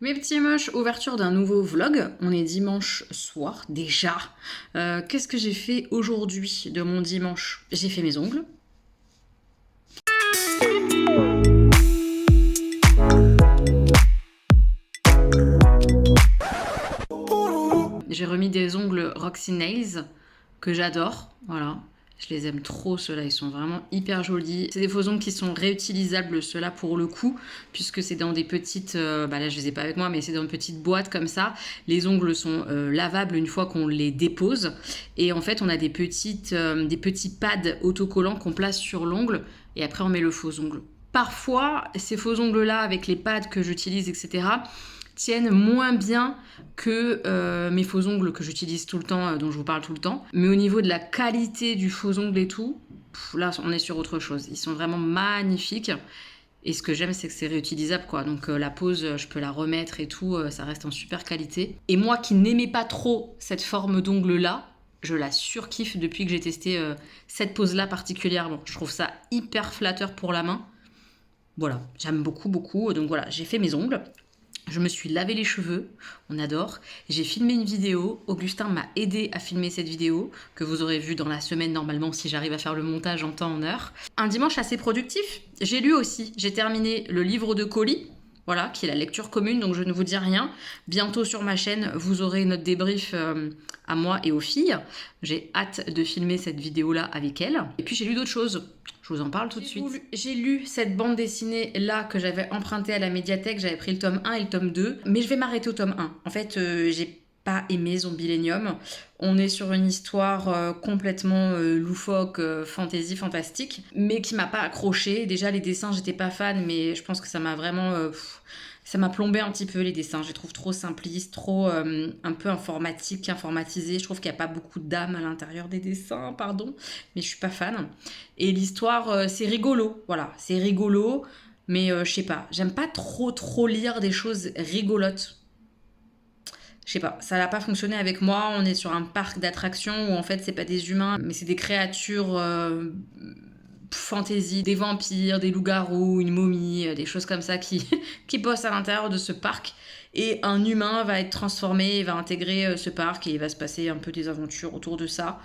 Mes petits moches, ouverture d'un nouveau vlog. On est dimanche soir déjà. Qu'est-ce que j'ai fait aujourd'hui de mon dimanche? J'ai fait mes ongles. J'ai remis des ongles Roxy Nails que j'adore. Voilà. Je les aime trop, ceux-là, ils sont vraiment hyper jolis. C'est des faux ongles qui sont réutilisables, ceux-là, pour le coup, puisque c'est dans des petites... là, je les ai pas avec moi, mais c'est dans une petite boîte comme ça. Les ongles sont lavables une fois qu'on les dépose. Et en fait, on a des petits pads autocollants qu'on place sur l'ongle, et après, on met le faux ongle. Parfois, ces faux ongles-là, avec les pads que j'utilise, etc., tiennent moins bien que mes faux ongles que j'utilise tout le temps, dont je vous parle tout le temps. Mais au niveau de la qualité du faux ongle et tout, là, on est sur autre chose. Ils sont vraiment magnifiques. Et ce que j'aime, c'est que c'est réutilisable, quoi. Donc la pose, je peux la remettre et tout, ça reste en super qualité. Et moi qui n'aimais pas trop cette forme d'ongle-là, je la surkiffe depuis que j'ai testé cette pose-là particulièrement. Je trouve ça hyper flatteur pour la main. Voilà, j'aime beaucoup, beaucoup. Donc voilà, j'ai fait mes ongles. Je me suis lavé les cheveux, on adore. J'ai filmé une vidéo. Augustin m'a aidé à filmer cette vidéo, que vous aurez vue dans la semaine normalement si j'arrive à faire le montage en temps, en heure. Un dimanche assez productif. J'ai lu aussi. J'ai terminé le livre de Colly, voilà, qui est la lecture commune, donc je ne vous dis rien. Bientôt sur ma chaîne, vous aurez notre débrief à moi et aux filles. J'ai hâte de filmer cette vidéo-là avec elle. Et puis j'ai lu d'autres choses. Je vous en parle tout de suite. J'ai lu cette bande dessinée là que j'avais empruntée à la médiathèque. J'avais pris le tome 1 et le tome 2. Mais je vais m'arrêter au tome 1. En fait, j'ai pas aimé Zombielénium. On est sur une histoire complètement loufoque, fantasy, fantastique, mais qui m'a pas accroché. Déjà, les dessins, j'étais pas fan, mais je pense que ça m'a vraiment... ça m'a plombé un petit peu les dessins. Je les trouve trop simplistes, trop un peu informatiques, informatisés. Je trouve qu'il n'y a pas beaucoup d'âme à l'intérieur des dessins, pardon, mais je suis pas fan. Et l'histoire, c'est rigolo, voilà, c'est rigolo, mais je sais pas, j'aime pas trop lire des choses rigolotes. Je sais pas, ça n'a pas fonctionné avec moi. On est sur un parc d'attractions où en fait c'est pas des humains, mais c'est des créatures fantasy, des vampires, des loups-garous, une momie, des choses comme ça qui, qui bossent à l'intérieur de ce parc. Et un humain va être transformé, va intégrer ce parc et il va se passer un peu des aventures autour de ça.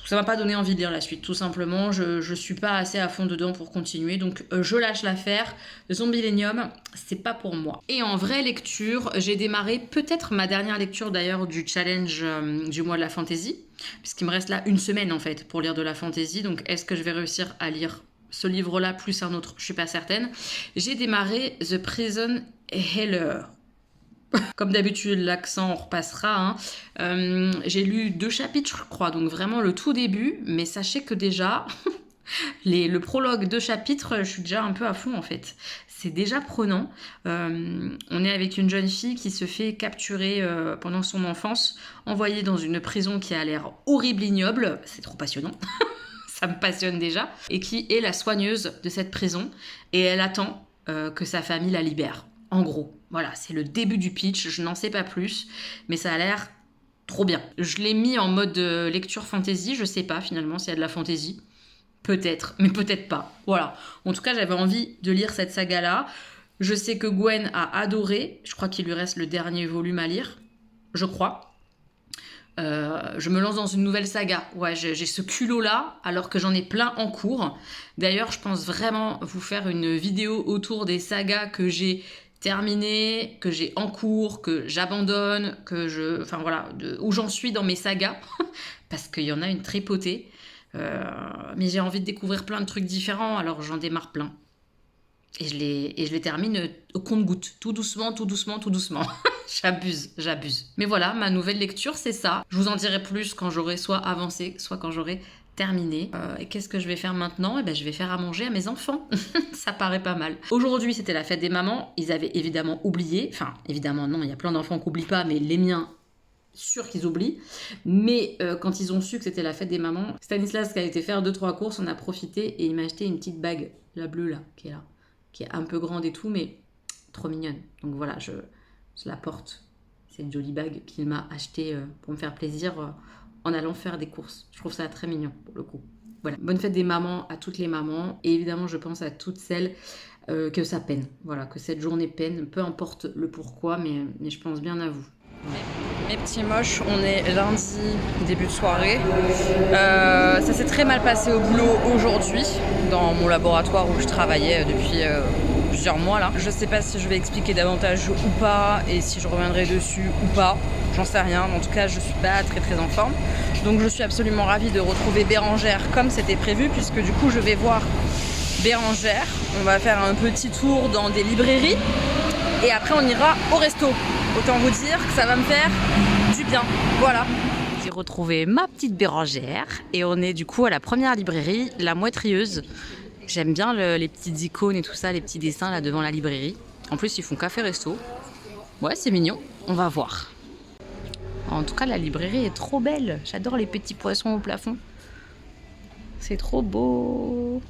Ça m'a pas donné envie de lire la suite, tout simplement. Je suis pas assez à fond dedans pour continuer, donc je lâche l'affaire. Zombielénium, c'est pas pour moi. Et en vraie lecture, j'ai démarré peut-être ma dernière lecture d'ailleurs du challenge du mois de la fantasy, puisqu'il me reste là une semaine en fait pour lire de la fantasy. Donc est-ce que je vais réussir à lire ce livre-là plus un autre? Je suis pas certaine. J'ai démarré The Prison Healer. Comme d'habitude, l'accent, on repassera. Hein. J'ai lu 2 chapitres, je crois, donc vraiment le tout début. Mais sachez que déjà, le prologue 2 chapitres, je suis déjà un peu à fond en fait. C'est déjà prenant. On est avec une jeune fille qui se fait capturer pendant son enfance, envoyée dans une prison qui a l'air horrible, ignoble. C'est trop passionnant. Ça me passionne déjà. Et qui est la soigneuse de cette prison. Et elle attend que sa famille la libère. En gros, voilà, c'est le début du pitch, je n'en sais pas plus, mais ça a l'air trop bien. Je l'ai mis en mode lecture fantasy, je sais pas finalement s'il y a de la fantasy. Peut-être, mais peut-être pas. Voilà. En tout cas, j'avais envie de lire cette saga-là. Je sais que Gwen a adoré, je crois qu'il lui reste le dernier volume à lire, je crois. Je me lance dans une nouvelle saga. Ouais, j'ai ce culot-là, alors que j'en ai plein en cours. D'ailleurs, je pense vraiment vous faire une vidéo autour des sagas que j'ai terminées, que j'ai en cours, que j'abandonne, enfin voilà, où j'en suis dans mes sagas, parce qu'il y en a une tripotée. Mais j'ai envie de découvrir plein de trucs différents, alors j'en démarre plein. Et je les termine au compte-gouttes, tout doucement, tout doucement, tout doucement. J'abuse. Mais voilà, ma nouvelle lecture, c'est ça. Je vous en dirai plus quand j'aurai soit avancé, soit quand j'aurai terminé. Et qu'est-ce que je vais faire maintenant? Je vais faire à manger à mes enfants. Ça paraît pas mal. Aujourd'hui, c'était la fête des mamans. Ils avaient évidemment oublié. Enfin, évidemment, non, il y a plein d'enfants qui oublient pas, mais les miens, sûr qu'ils oublient. Mais quand ils ont su que c'était la fête des mamans, Stanislas qui a été faire 2-3 courses, on a profité et il m'a acheté une petite bague, la bleue là, qui est là, qui est un peu grande et tout, mais trop mignonne. Donc voilà, je la porte. C'est une jolie bague qu'il m'a achetée pour me faire plaisir en allant faire des courses. Je trouve ça très mignon pour le coup. Voilà, bonne fête des mamans à toutes les mamans. Et évidemment, je pense à toutes celles que ça peine. Voilà, que cette journée peine, peu importe le pourquoi, mais je pense bien à vous. Mes petits moches, on est lundi, début de soirée. Ça s'est très mal passé au boulot aujourd'hui, dans mon laboratoire où je travaillais depuis plusieurs mois là. Je sais pas si je vais expliquer davantage ou pas, et si je reviendrai dessus ou pas, j'en sais rien. En tout cas, je suis pas très en forme. Donc je suis absolument ravie de retrouver Bérangère comme c'était prévu, puisque du coup je vais voir Bérangère. On va faire un petit tour dans des librairies, et après on ira au resto. Autant vous dire que ça va me faire du bien. Voilà. J'ai retrouvé ma petite Bérangère et on est du coup à la première librairie, la Moitrieuse. J'aime bien les petites icônes et tout ça, les petits dessins là devant la librairie. En plus, ils font café resto. Ouais, c'est mignon. On va voir. En tout cas, la librairie est trop belle. J'adore les petits poissons au plafond. C'est trop beau.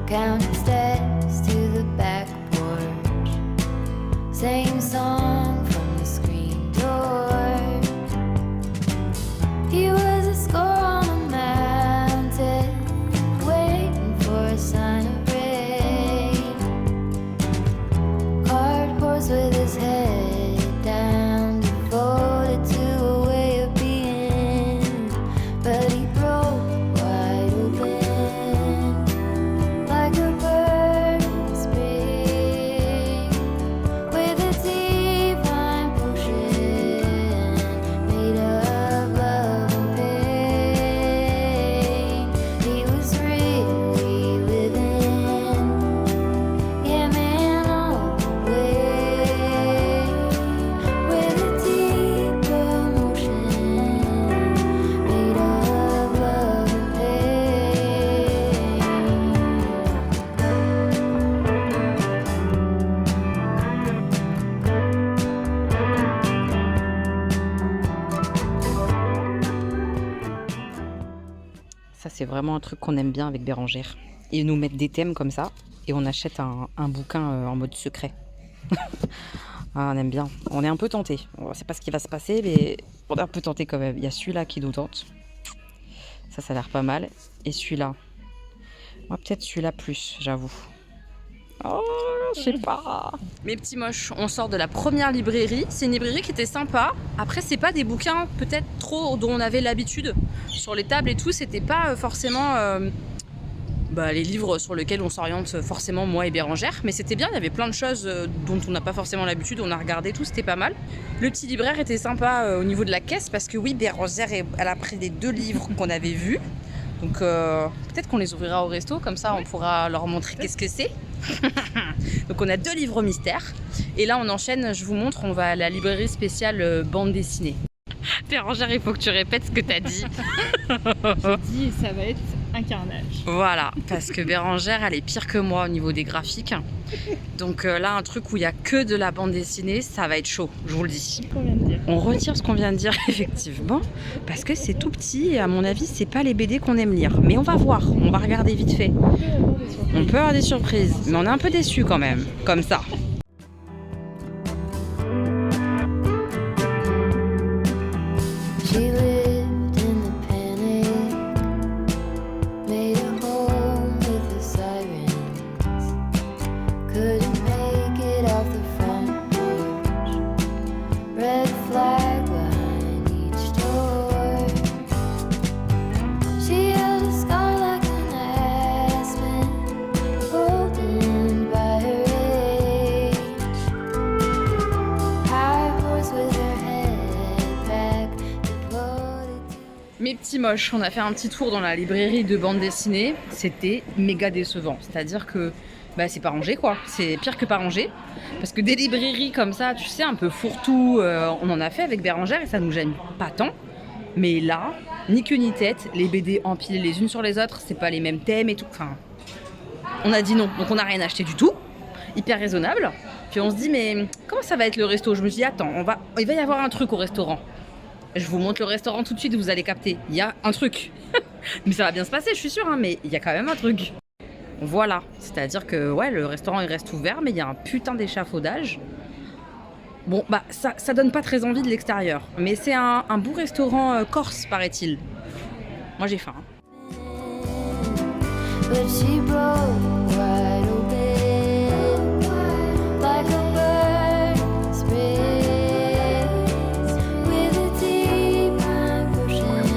Counting steps to the back porch. Same song from the screen door. He was a score on a mountain, waiting for a sign of rain. Cart horse with his head down, devoted to a way of being, but he broke wide open. Like a bird in spring, with a divine potion made of love and pain. He was really living, yeah man, all the way, with a deep emotion made of love and pain. Ça, c'est vraiment un truc qu'on aime bien avec Bérangère. Ils nous mettent des thèmes comme ça et on achète un bouquin en mode secret. Ah, on aime bien. On est un peu tenté. On ne sait pas ce qui va se passer, mais on est un peu tenté quand même. Il y a celui-là qui nous tente. Ça a l'air pas mal. Et celui-là. Moi, peut-être celui-là plus, j'avoue. Oh, je sais pas. Mes petits moches, on sort de la première librairie. C'est une librairie qui était sympa. Après, c'est pas des bouquins peut-être trop dont on avait l'habitude. Sur les tables et tout, c'était pas forcément les livres sur lesquels on s'oriente forcément, moi et Bérangère. Mais c'était bien, il y avait plein de choses dont on n'a pas forcément l'habitude. On a regardé tout, c'était pas mal. Le petit libraire était sympa au niveau de la caisse parce que oui, Bérangère, elle a pris les 2 livres qu'on avait vus. Donc peut-être qu'on les ouvrira au resto, comme ça on pourra leur montrer qu'est-ce que c'est. Donc on a 2 livres mystères. Et là on enchaîne, je vous montre, on va à la librairie spéciale bande dessinée. Bérangère, il faut que tu répètes ce que tu as dit. J'ai dit, ça va être un carnage. Voilà, parce que Bérangère, elle est pire que moi au niveau des graphiques. Donc là, un truc où il n'y a que de la bande dessinée, ça va être chaud, je vous le dis. Qu'on vient de dire. On retire ce qu'on vient de dire, effectivement, parce que c'est tout petit et à mon avis, c'est pas les BD qu'on aime lire. Mais on va voir, on va regarder vite fait. On peut avoir des surprises, mais on est un peu déçus quand même, comme ça. She lived in the panic, made a home with the sirens, couldn't make it off the front porch, red flag behind each door. She held a scar like an aspen, golden by her age, high horse with her head back. Mes petits moches, on a fait un petit tour dans la librairie de bande dessinée. C'était méga décevant. C'est-à-dire que c'est pas rangé quoi. C'est pire que pas rangé. Parce que des librairies comme ça, tu sais, un peu fourre-tout, on en a fait avec Bérangère et ça nous gêne pas tant. Mais là, ni queue ni tête, les BD empilées les unes sur les autres, c'est pas les mêmes thèmes et tout. Enfin, on a dit non, donc on n'a rien acheté du tout. Hyper raisonnable. Puis on se dit, mais comment ça va être le resto? Je me dis, attends, il va y avoir un truc au restaurant. Je vous montre le restaurant tout de suite, vous allez capter. Il y a un truc. Mais ça va bien se passer, je suis sûre, hein, mais il y a quand même un truc. Voilà, c'est-à-dire que ouais, le restaurant il reste ouvert, mais il y a un putain d'échafaudage. Bon, bah ça donne pas très envie de l'extérieur, mais c'est un beau restaurant corse, paraît-il. Moi j'ai faim. But she broke wide open like a burning spring with a deep ocean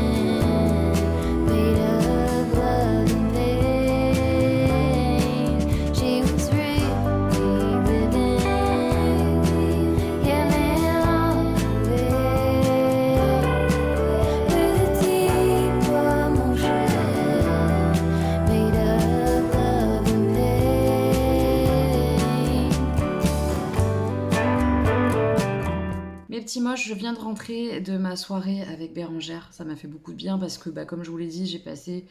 made of love and pain. She was really living, giving all away with a deep emotion. Made of love and pain. Mes petits moches, je viens de rentrer de ma soirée avec Bérangère. Ça m'a fait beaucoup de bien parce que, comme je vous l'ai dit, j'ai passé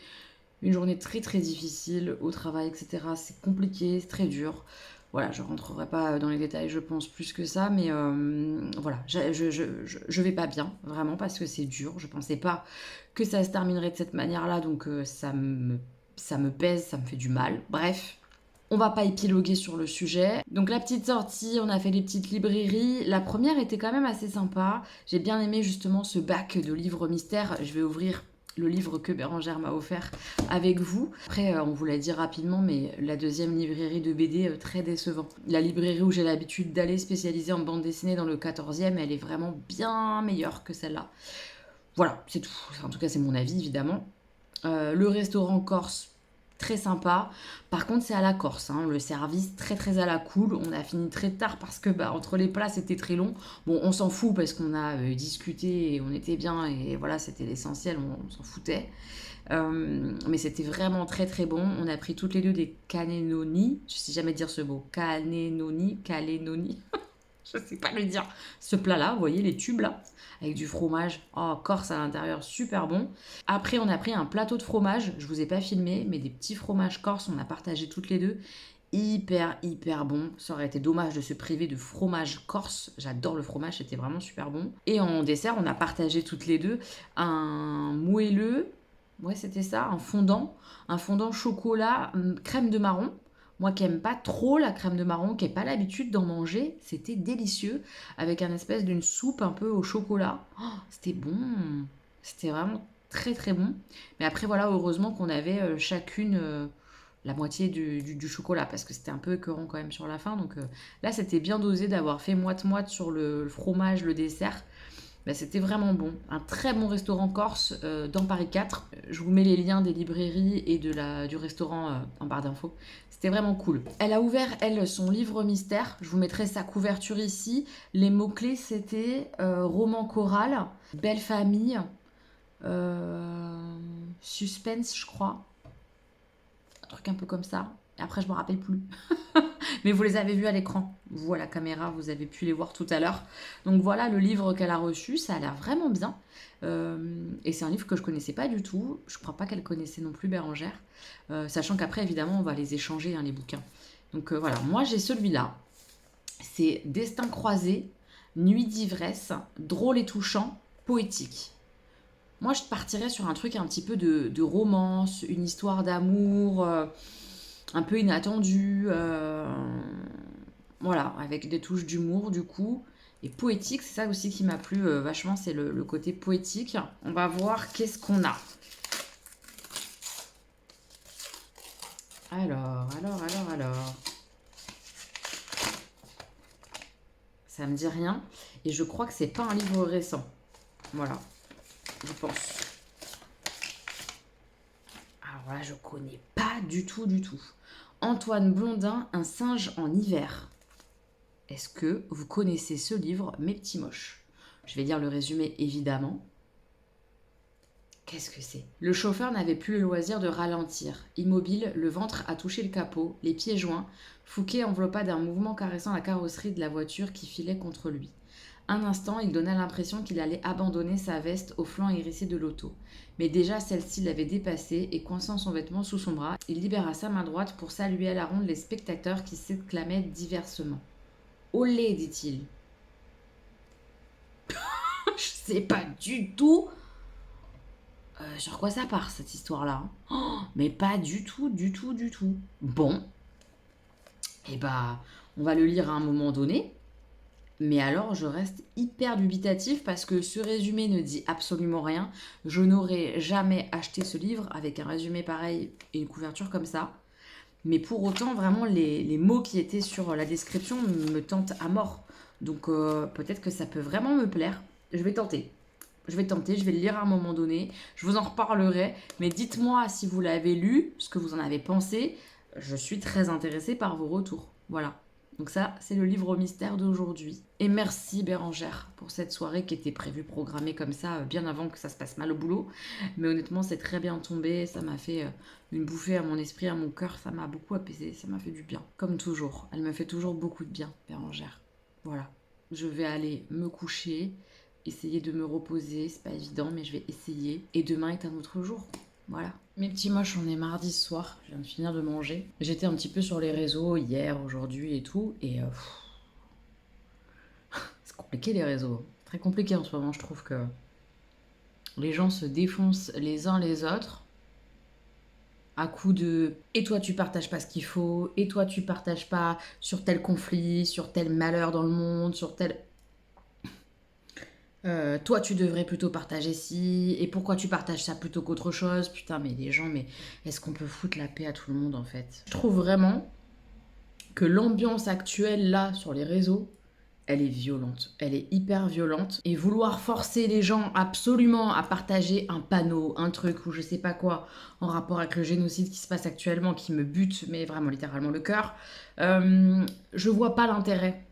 une journée très très difficile au travail, etc. C'est compliqué, c'est très dur. Voilà, je rentrerai pas dans les détails, je pense, plus que ça, mais voilà, je vais pas bien, vraiment, parce que c'est dur. Je pensais pas que ça se terminerait de cette manière-là, donc ça me pèse, ça me fait du mal. Bref, on va pas épiloguer sur le sujet. Donc la petite sortie, on a fait des petites librairies. La première était quand même assez sympa. J'ai bien aimé justement ce bac de livres mystères. Je vais ouvrir le livre que Bérangère m'a offert avec vous. Après, on vous l'a dit rapidement, mais la deuxième librairie de BD, très décevant. La librairie où j'ai l'habitude d'aller, spécialisée en bande dessinée dans le 14e, elle est vraiment bien meilleure que celle-là. Voilà, c'est tout. En tout cas, c'est mon avis, évidemment. Le restaurant corse, très sympa. Par contre, c'est à la Corse, hein. Le service très très à la cool. On a fini très tard parce que entre les plats, c'était très long. Bon, on s'en fout parce qu'on a discuté et on était bien et voilà, c'était l'essentiel, on s'en foutait. Mais c'était vraiment très très bon. On a pris toutes les deux des cannelloni. Je sais jamais dire ce mot. Cannelloni. Je sais pas le dire. Ce plat-là, vous voyez les tubes là, avec du fromage, corse à l'intérieur, super bon. Après, on a pris un plateau de fromage, je vous ai pas filmé, mais des petits fromages corse, on a partagé toutes les deux. Hyper bon. Ça aurait été dommage de se priver de fromage corse. J'adore le fromage, c'était vraiment super bon. Et en dessert, on a partagé toutes les deux un moelleux, ouais c'était ça, un fondant chocolat, crème de marron. Moi qui aime pas trop la crème de marron, qui n'ai pas l'habitude d'en manger, c'était délicieux, avec un espèce d'une soupe un peu au chocolat. C'était bon, c'était vraiment très très bon. Mais après voilà, heureusement qu'on avait chacune la moitié du chocolat, parce que c'était un peu écœurant quand même sur la fin. Donc là, c'était bien dosé d'avoir fait moite-moite sur le fromage, le dessert. C'était vraiment bon. Un très bon restaurant corse dans Paris 4. Je vous mets les liens des librairies et du restaurant en barre d'infos. C'était vraiment cool. Elle a ouvert, elle, son livre mystère. Je vous mettrai sa couverture ici. Les mots-clés, c'était roman choral, belle famille, suspense, je crois. Un truc un peu comme ça. Et après, je me rappelle plus. Mais vous les avez vus à l'écran. Vous, à la caméra, vous avez pu les voir tout à l'heure. Donc voilà le livre qu'elle a reçu. Ça a l'air vraiment bien. Et c'est un livre que je connaissais pas du tout. Je crois pas qu'elle connaissait non plus, Bérangère. Sachant qu'après, évidemment, on va les échanger, hein, les bouquins. Donc voilà, moi j'ai celui-là. C'est Destin croisé, Nuit d'ivresse, drôle et touchant, poétique. Moi, je partirais sur un truc un petit peu de romance, une histoire d'amour... un peu inattendu, voilà, avec des touches d'humour du coup, et poétique, c'est ça aussi qui m'a plu vachement, c'est le côté poétique. On va voir qu'est-ce qu'on a. Alors. Ça me dit rien, et je crois que c'est pas un livre récent. Voilà, je pense. Alors là, je connais pas du tout. Antoine Blondin, Un singe en hiver. Est-ce que vous connaissez ce livre, mes petits moches? Je vais lire le résumé, évidemment. Qu'est-ce que c'est? Le chauffeur n'avait plus le loisir de ralentir. Immobile, le ventre à toucher le capot, les pieds joints, Fouquet enveloppa d'un mouvement caressant la carrosserie de la voiture qui filait contre lui. Un instant, il donna l'impression qu'il allait abandonner sa veste au flanc hérissé de l'auto. Mais déjà celle-ci l'avait dépassé et coinçant son vêtement sous son bras, il libéra sa main droite pour saluer à la ronde les spectateurs qui s'exclamaient diversement. « Olé !» dit-il. Je sais pas du tout sur quoi ça part, cette histoire-là. mais pas du tout, du tout, du tout. Bon, et bah, on va le lire à un moment donné. Mais alors, je reste hyper dubitatif parce que ce résumé ne dit absolument rien. Je n'aurais jamais acheté ce livre avec un résumé pareil et une couverture comme ça. Mais pour autant, vraiment, les mots qui étaient sur la description me tentent à mort. Donc peut-être que ça peut vraiment me plaire. Je vais tenter. Je vais le lire à un moment donné. Je vous en reparlerai. Mais dites-moi si vous l'avez lu, ce que vous en avez pensé. Je suis très intéressée par vos retours. Voilà. Donc ça, c'est le livre mystère d'aujourd'hui. Et merci Bérangère pour cette soirée qui était prévue, programmée comme ça, bien avant que ça se passe mal au boulot. Mais honnêtement, c'est très bien tombé. Ça m'a fait une bouffée à mon esprit, à mon cœur. Ça m'a beaucoup apaisé, ça m'a fait du bien. Comme toujours, elle me fait toujours beaucoup de bien, Bérangère. Voilà. Je vais aller me coucher, essayer de me reposer. C'est pas évident, mais je vais essayer. Et demain est un autre jour. Voilà. Mes petits moches, on est mardi soir, je viens de finir de manger. J'étais un petit peu sur les réseaux hier, aujourd'hui et tout, et c'est compliqué les réseaux. Très compliqué en ce moment, je trouve que les gens se défoncent les uns les autres à coup de et toi tu partages pas ce qu'il faut, et toi tu partages pas sur tel conflit, sur tel malheur dans le monde, sur tel... toi tu devrais plutôt partager ci, et pourquoi tu partages ça plutôt qu'autre chose? Putain, mais les gens, mais est-ce qu'on peut foutre la paix à tout le monde en fait? Je trouve vraiment que l'ambiance actuelle là sur les réseaux, elle est violente, elle est hyper violente, et vouloir forcer les gens absolument à partager un panneau, un truc ou je sais pas quoi en rapport avec le génocide qui se passe actuellement, qui me bute mais vraiment littéralement le cœur, je vois pas l'intérêt.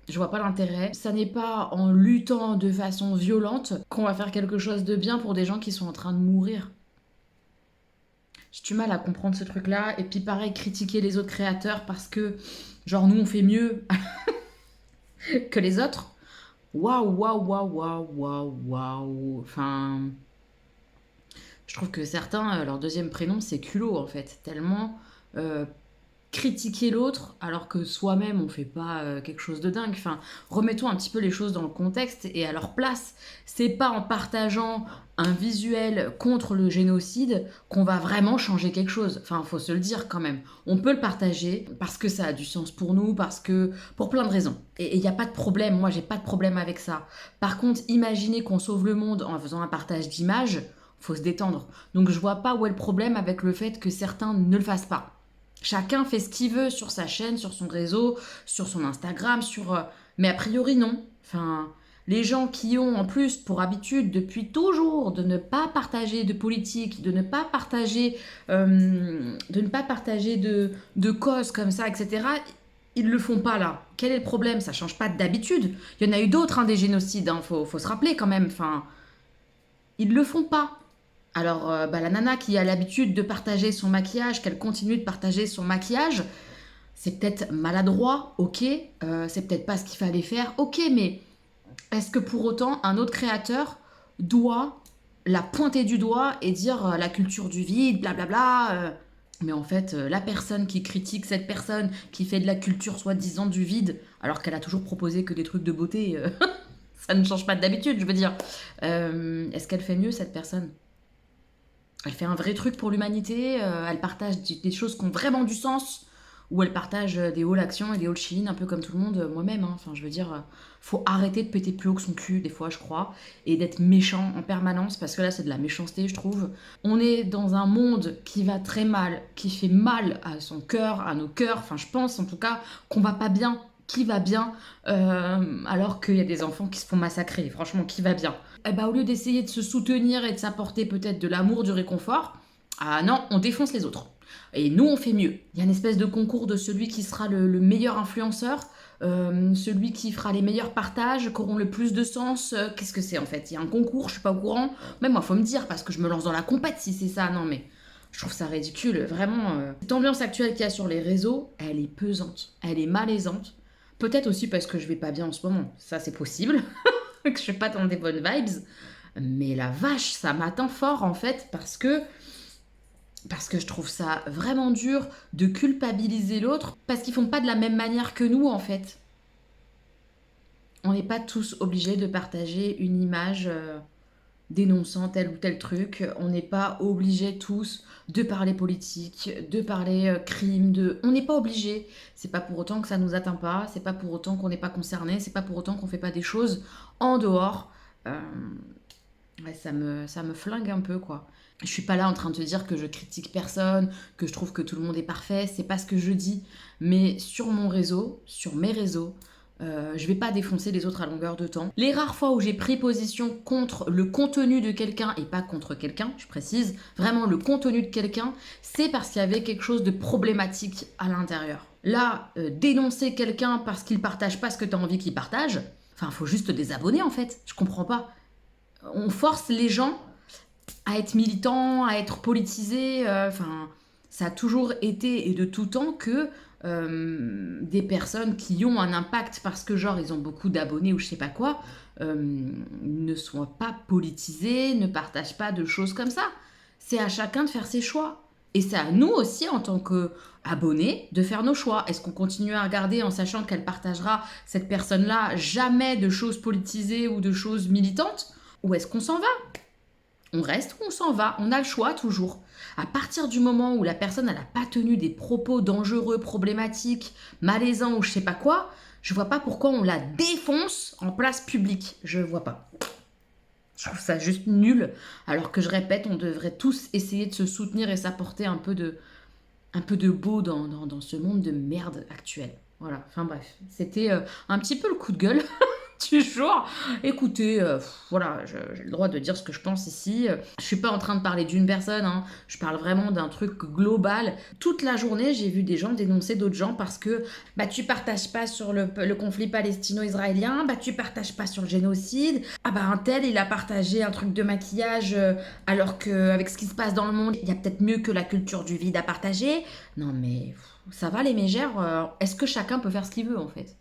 Je vois pas l'intérêt. Ça n'est pas en luttant de façon violente qu'on va faire quelque chose de bien pour des gens qui sont en train de mourir. J'ai du mal à comprendre ce truc-là. Et puis pareil, critiquer les autres créateurs parce que, genre, nous, on fait mieux que les autres. Waouh, waouh, waouh, waouh, waouh, waouh. Enfin... Je trouve que certains, leur deuxième prénom, c'est culot, en fait. Tellement... critiquer l'autre alors que soi-même on fait pas quelque chose de dingue. Enfin, remettons un petit peu les choses dans le contexte et à leur place. C'est pas en partageant un visuel contre le génocide qu'on va vraiment changer quelque chose. Enfin, faut se le dire quand même. On peut le partager parce que ça a du sens pour nous, parce que pour plein de raisons. Et il n'y a pas de problème. Moi, j'ai pas de problème avec ça. Par contre, imaginez qu'on sauve le monde en faisant un partage d'images. Faut se détendre. Donc, je vois pas où est le problème avec le fait que certains ne le fassent pas. Chacun fait ce qu'il veut sur sa chaîne, sur son réseau, sur son Instagram, mais a priori non. Enfin, les gens qui ont en plus pour habitude depuis toujours de ne pas partager de politique, de ne pas partager, de causes comme ça, etc., ils le font pas là. Quel est le problème? Ça change pas d'habitude. Il y en a eu d'autres, des génocides, faut se rappeler quand même. Enfin, ils le font pas. Alors, la nana qui a l'habitude de partager son maquillage, qu'elle continue de partager son maquillage, c'est peut-être maladroit, ok, c'est peut-être pas ce qu'il fallait faire, ok, mais est-ce que pour autant un autre créateur doit la pointer du doigt et dire la culture du vide, blablabla mais en fait, la personne qui critique cette personne qui fait de la culture soi-disant du vide, alors qu'elle a toujours proposé que des trucs de beauté, ça ne change pas d'habitude, je veux dire, est-ce qu'elle fait mieux cette personne? Elle fait un vrai truc pour l'humanité, elle partage des choses qui ont vraiment du sens, ou elle partage des halls actions et des halls Shein, un peu comme tout le monde, moi-même. Enfin, je veux dire, faut arrêter de péter plus haut que son cul, des fois, je crois, et d'être méchant en permanence, parce que là, c'est de la méchanceté, je trouve. On est dans un monde qui va très mal, qui fait mal à son cœur, à nos cœurs, enfin, je pense en tout cas qu'on va pas bien. Qui va bien alors qu'il y a des enfants qui se font massacrer? Franchement, qui va bien? Eh ben, au lieu d'essayer de se soutenir et de s'apporter peut-être de l'amour, du réconfort, ah non, on défonce les autres. Et nous, on fait mieux. Il y a une espèce de concours de celui qui sera le meilleur influenceur, celui qui fera les meilleurs partages, qui auront le plus de sens. Qu'est-ce que c'est en fait? Il y a un concours, je suis pas au courant. Même moi, faut me dire, parce que je me lance dans la compète si c'est ça. Non mais... Je trouve ça ridicule, vraiment. Cette ambiance actuelle qu'il y a sur les réseaux, elle est pesante, elle est malaisante. Peut-être aussi parce que je vais pas bien en ce moment, ça c'est possible, que je suis pas dans des bonnes vibes. Mais la vache, ça m'atteint fort en fait, parce que je trouve ça vraiment dur de culpabiliser l'autre, parce qu'ils font pas de la même manière que nous en fait. On n'est pas tous obligés de partager une image dénonçant tel ou tel truc. On n'est pas obligés tous de parler politique, de parler crime, on n'est pas obligés. C'est pas pour autant que ça nous atteint pas, c'est pas pour autant qu'on n'est pas concerné, c'est pas pour autant qu'on fait pas des choses en dehors. Ouais, ça me flingue un peu, quoi. Je suis pas là en train de te dire que je critique personne, que je trouve que tout le monde est parfait, c'est pas ce que je dis. Mais sur mon réseau, sur mes réseaux, je vais pas défoncer les autres à longueur de temps. Les rares fois où j'ai pris position contre le contenu de quelqu'un, et pas contre quelqu'un, je précise, vraiment le contenu de quelqu'un, c'est parce qu'il y avait quelque chose de problématique à l'intérieur. Là, dénoncer quelqu'un parce qu'il partage pas ce que t'as envie qu'il partage, enfin, faut juste te désabonner en fait, je comprends pas. On force les gens à être militants, à être politisés, enfin, ça a toujours été et de tout temps que des personnes qui ont un impact parce que genre ils ont beaucoup d'abonnés ou je sais pas quoi, ne sont pas politisés, ne partagent pas de choses comme ça. C'est à chacun de faire ses choix. Et c'est à nous aussi en tant qu'abonnés de faire nos choix. Est-ce qu'on continue à regarder en sachant qu'elle partagera, cette personne-là, jamais de choses politisées ou de choses militantes? Ou est-ce qu'on s'en va? On reste ou on s'en va? On a le choix toujours. À partir du moment où la personne n'a pas tenu des propos dangereux, problématiques, malaisants ou je sais pas quoi, je vois pas pourquoi on la défonce en place publique. Je vois pas. Je trouve ça juste nul. Alors que je répète, on devrait tous essayer de se soutenir et s'apporter un peu de beau dans ce monde de merde actuel. Voilà, enfin bref. C'était un petit peu le coup de gueule du jour. Écoutez, voilà, j'ai le droit de dire ce que je pense ici. Je suis pas en train de parler d'une personne, hein. Je parle vraiment d'un truc global. Toute la journée, j'ai vu des gens dénoncer d'autres gens parce que bah tu partages pas sur le conflit palestino-israélien, bah tu partages pas sur le génocide. Ah bah un tel, il a partagé un truc de maquillage alors que avec ce qui se passe dans le monde, il y a peut-être mieux que la culture du vide à partager. Non mais ça va les mégères, est-ce que chacun peut faire ce qu'il veut en fait?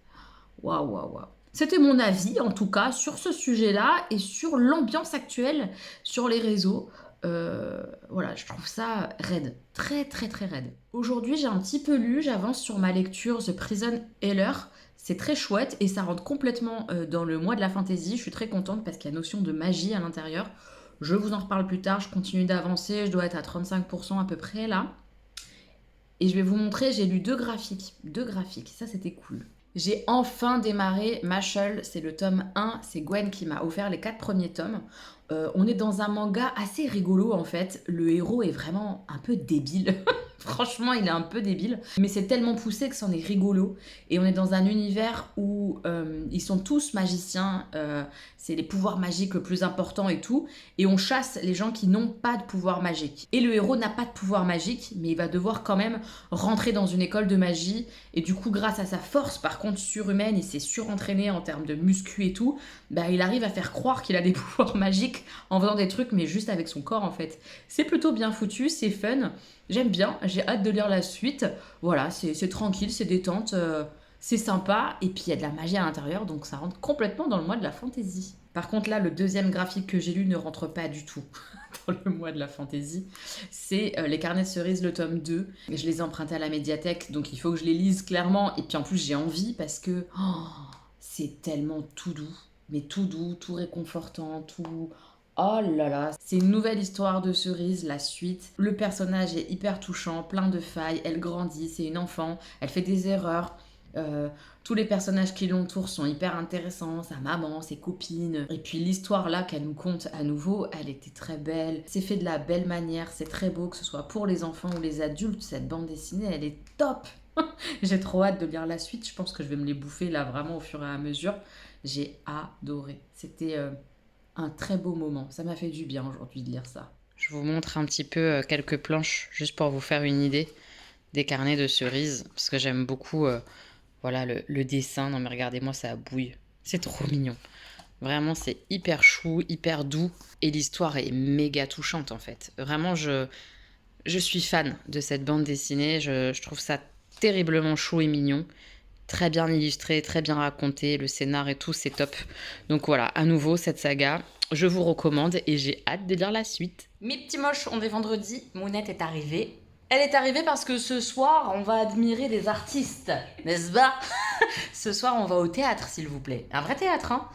Waouh, waouh, waouh. C'était mon avis, en tout cas, sur ce sujet-là et sur l'ambiance actuelle sur les réseaux. Voilà, je trouve ça raide. Très, très, très raide. Aujourd'hui, j'ai un petit peu lu, j'avance sur ma lecture The Prison Healer. C'est très chouette et ça rentre complètement dans le mois de la fantasy. Je suis très contente parce qu'il y a notion de magie à l'intérieur. Je vous en reparle plus tard, je continue d'avancer. Je dois être à 35% à peu près, là. Et je vais vous montrer, j'ai lu 2 graphiques. 2 graphiques, ça c'était cool. J'ai enfin démarré Mashle, c'est le tome 1, c'est Gwen qui m'a offert les 4 premiers tomes. On est dans un manga assez rigolo en fait, le héros est vraiment un peu débile. Franchement, il est un peu débile, mais c'est tellement poussé que c'en est rigolo. Et on est dans un univers où ils sont tous magiciens, c'est les pouvoirs magiques le plus important et tout, et on chasse les gens qui n'ont pas de pouvoir magique. Et le héros n'a pas de pouvoir magique, mais il va devoir quand même rentrer dans une école de magie, et du coup, grâce à sa force, par contre, surhumaine, il s'est surentraîné en termes de muscu et tout, bah, il arrive à faire croire qu'il a des pouvoirs magiques en faisant des trucs, mais juste avec son corps en fait. C'est plutôt bien foutu, c'est fun. J'aime bien, j'ai hâte de lire la suite. Voilà, c'est tranquille, c'est détente, c'est sympa. Et puis il y a de la magie à l'intérieur, donc ça rentre complètement dans le mois de la fantasy. Par contre là, le deuxième graphique que j'ai lu ne rentre pas du tout dans le mois de la fantasy. C'est Les Carnets de Cerises, le tome 2. Je les ai empruntés à la médiathèque, donc il faut que je les lise clairement. Et puis en plus j'ai envie parce que c'est tellement tout doux. Mais tout doux, tout réconfortant, tout... Oh là là, c'est une nouvelle histoire de Cerise, la suite. Le personnage est hyper touchant, plein de failles, elle grandit, c'est une enfant, elle fait des erreurs. Tous les personnages qui l'entourent sont hyper intéressants, sa maman, ses copines. Et puis l'histoire là qu'elle nous conte à nouveau, elle était très belle. C'est fait de la belle manière, c'est très beau, que ce soit pour les enfants ou les adultes. Cette bande dessinée, elle est top. J'ai trop hâte de lire la suite, je pense que je vais me les bouffer là vraiment au fur et à mesure. J'ai adoré. C'était un très beau moment. Ça m'a fait du bien aujourd'hui de lire ça. Je vous montre un petit peu quelques planches, juste pour vous faire une idée des carnets de cerises, parce que j'aime beaucoup voilà, le dessin. Non mais regardez-moi, ça bouille. C'est trop mignon. Vraiment, c'est hyper chou, hyper doux. Et l'histoire est méga touchante en fait. Vraiment, je suis fan de cette bande dessinée. Je trouve ça terriblement chou et mignon. Très bien illustré, très bien raconté, le scénar et tout, c'est top. Donc voilà, à nouveau, cette saga, je vous recommande et j'ai hâte de lire la suite. Mes petits moches, on est vendredi, Mounette est arrivée. Elle est arrivée parce que ce soir, on va admirer des artistes, n'est-ce pas? Ce soir, on va au théâtre, s'il vous plaît. Un vrai théâtre, hein.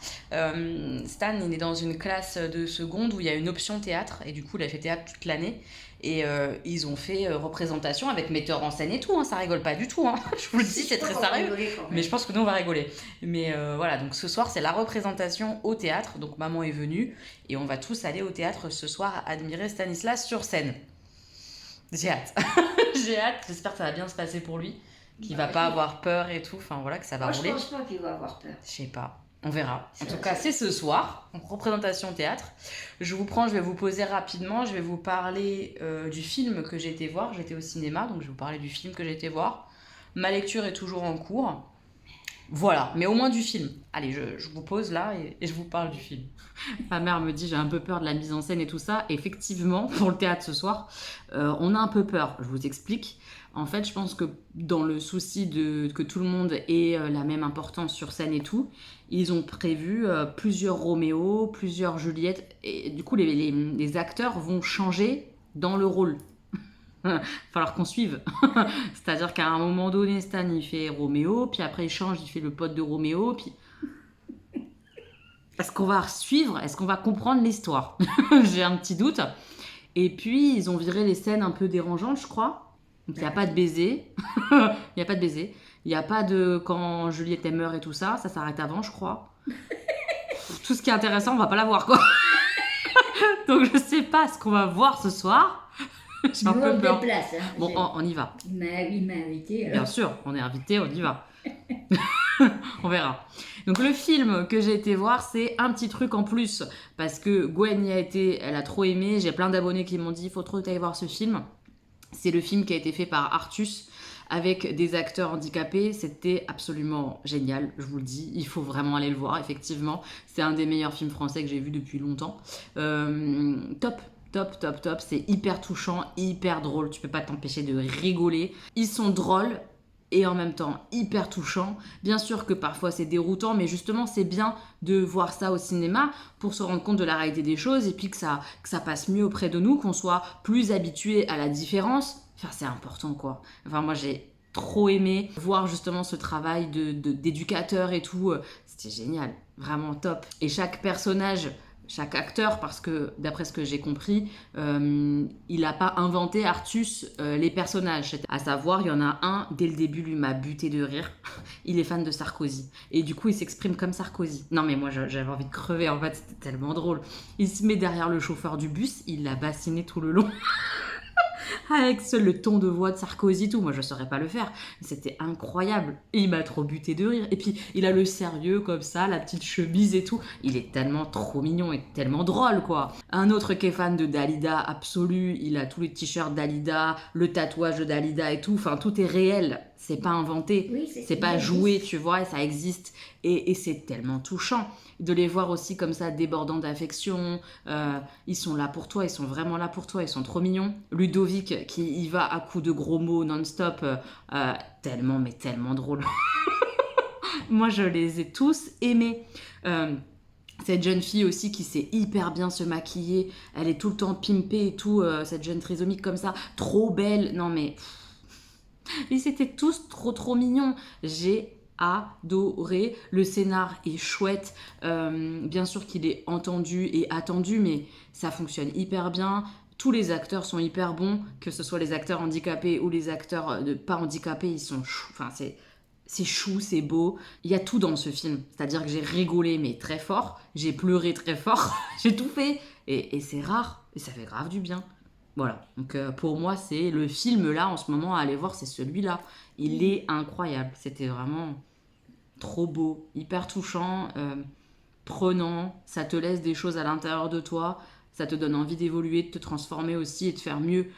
Stan, il est dans une classe de seconde où il y a une option théâtre, et du coup, il a fait théâtre toute l'année. Et ils ont fait représentation avec metteur en scène et tout, hein. Ça rigole pas du tout, hein. Je vous le dis, c'est très sérieux. Mais je pense que nous, on va rigoler. Mais voilà, donc ce soir, c'est la représentation au théâtre. Donc maman est venue, et on va tous aller au théâtre ce soir admirer Stanislas sur scène. J'ai hâte. J'ai hâte. J'espère que ça va bien se passer pour lui. Qu'il va pas avoir peur et tout. Enfin voilà, que ça va Moi, rouler. je pense pas qu'il va avoir peur. Je sais pas. On verra. En tout cas, c'est ce soir. En représentation théâtre. Je vais vous poser rapidement. Je vais vous parler du film que j'ai été voir. J'étais au cinéma, donc je vais vous parler du film que j'ai été voir. Ma lecture est toujours en cours. Voilà, mais au moins du film. Allez, je vous pose là et je vous parle du film. Ma mère me dit j'ai un peu peur de la mise en scène et tout ça. Effectivement, pour le théâtre ce soir, on a un peu peur. Je vous explique. En fait, je pense que dans le souci que tout le monde ait la même importance sur scène et tout, ils ont prévu plusieurs Roméo, plusieurs Juliette. Et du coup, les acteurs vont changer dans le rôle. Falloir qu'on suive. C'est-à-dire qu'à un moment donné, Stan il fait Roméo, puis après il change, il fait le pote de Roméo, puis est-ce qu'on va suivre? Est-ce qu'on va comprendre l'histoire? J'ai un petit doute. Et puis ils ont viré les scènes un peu dérangeantes, je crois. Donc il n'y a pas de baiser. Il n'y a pas de baiser. Il n'y a pas de quand Juliette meurt et tout ça. Ça s'arrête avant, je crois. Tout ce qui est intéressant, on va pas l'avoir, quoi. Donc je sais pas ce qu'on va voir ce soir. J'ai un Nous, peu on peur. déplace. Hein. Bon, on y va. Il m'a invité. Bien sûr, on est invité, on y va. On verra. Donc le film que j'ai été voir, c'est un petit truc en plus. Parce que Gwen y a été, elle a trop aimé. J'ai plein d'abonnés qui m'ont dit, il faut trop que tu ailles voir ce film. C'est le film qui a été fait par Artus avec des acteurs handicapés. C'était absolument génial, je vous le dis. Il faut vraiment aller le voir, effectivement. C'est un des meilleurs films français que j'ai vu depuis longtemps. Top. C'est hyper touchant, hyper drôle. Tu peux pas t'empêcher de rigoler. Ils sont drôles et en même temps hyper touchants. Bien sûr que parfois c'est déroutant, mais justement c'est bien de voir ça au cinéma pour se rendre compte de la réalité des choses et puis que ça passe mieux auprès de nous, qu'on soit plus habitué à la différence. Enfin, c'est important, quoi. Enfin, moi j'ai trop aimé voir justement ce travail d'éducateur et tout. C'était génial, vraiment top. Et chaque personnage, chaque acteur, parce que d'après ce que j'ai compris, il n'a pas inventé Artus les personnages. À savoir, il y en a un, dès le début, lui m'a buté de rire. Il est fan de Sarkozy. Et du coup, il s'exprime comme Sarkozy. Non mais moi, j'avais envie de crever, en fait, c'était tellement drôle. Il se met derrière le chauffeur du bus, il l'a bassiné tout le long. Avec le ton de voix de Sarkozy, tout. Moi, je saurais pas le faire. C'était incroyable. Et il m'a trop buté de rire. Et puis, il a le sérieux comme ça, la petite chemise et tout. Il est tellement trop mignon et tellement drôle, quoi. Un autre qui est fan de Dalida absolu. Il a tous les t-shirts Dalida, le tatouage de Dalida et tout. Enfin, tout est réel. C'est pas inventé. Oui, c'est pas joué, tu vois, et ça existe. Et c'est tellement touchant de les voir aussi comme ça, débordant d'affection. Ils sont là pour toi, ils sont vraiment là pour toi, ils sont trop mignons. Ludovic, qui y va à coups de gros mots non-stop, tellement, mais tellement drôle. Moi, je les ai tous aimés. Cette jeune fille aussi qui sait hyper bien se maquiller, elle est tout le temps pimpée et tout, cette jeune trisomique comme ça, trop belle. Non mais... Ils étaient tous trop mignons. J'ai adoré. Le scénar est chouette. Bien sûr qu'il est entendu et attendu, mais ça fonctionne hyper bien. Tous les acteurs sont hyper bons, que ce soit les acteurs handicapés ou les acteurs pas handicapés, ils sont chou. Enfin, c'est chou, c'est beau. Il y a tout dans ce film. C'est-à-dire que j'ai rigolé, mais très fort. J'ai pleuré très fort. J'ai tout fait. Et c'est rare. Et ça fait grave du bien. Voilà, donc pour moi c'est le film là en ce moment à aller voir, c'est celui-là. Il est incroyable, c'était vraiment trop beau, hyper touchant, prenant, ça te laisse des choses à l'intérieur de toi, ça te donne envie d'évoluer, de te transformer aussi et de faire mieux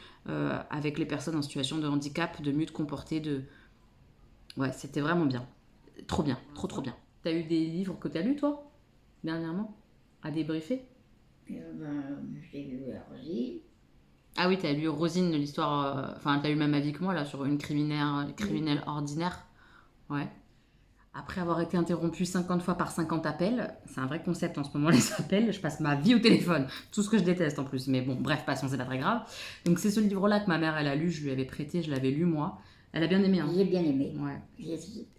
avec les personnes en situation de handicap, de mieux te comporter, Ouais, c'était vraiment bien, trop bien, trop bien. T'as eu des livres que t'as lus toi, dernièrement, à débriefer? J'ai lu Rosine. Ah oui, t'as lu Rosine, l'histoire... Enfin, t'as lu le même avis que moi, là, sur une criminelle ordinaire. Ouais. après avoir été interrompue 50 fois par 50 appels, c'est un vrai concept en ce moment les appels, je passe ma vie au téléphone, tout ce que je déteste en plus, mais bon, bref, passons, c'est pas très grave. Donc c'est ce livre-là que ma mère, elle a lu, je lui avais prêté, je l'avais lu moi. Elle a bien aimé, hein. J'ai bien aimé. Ouais.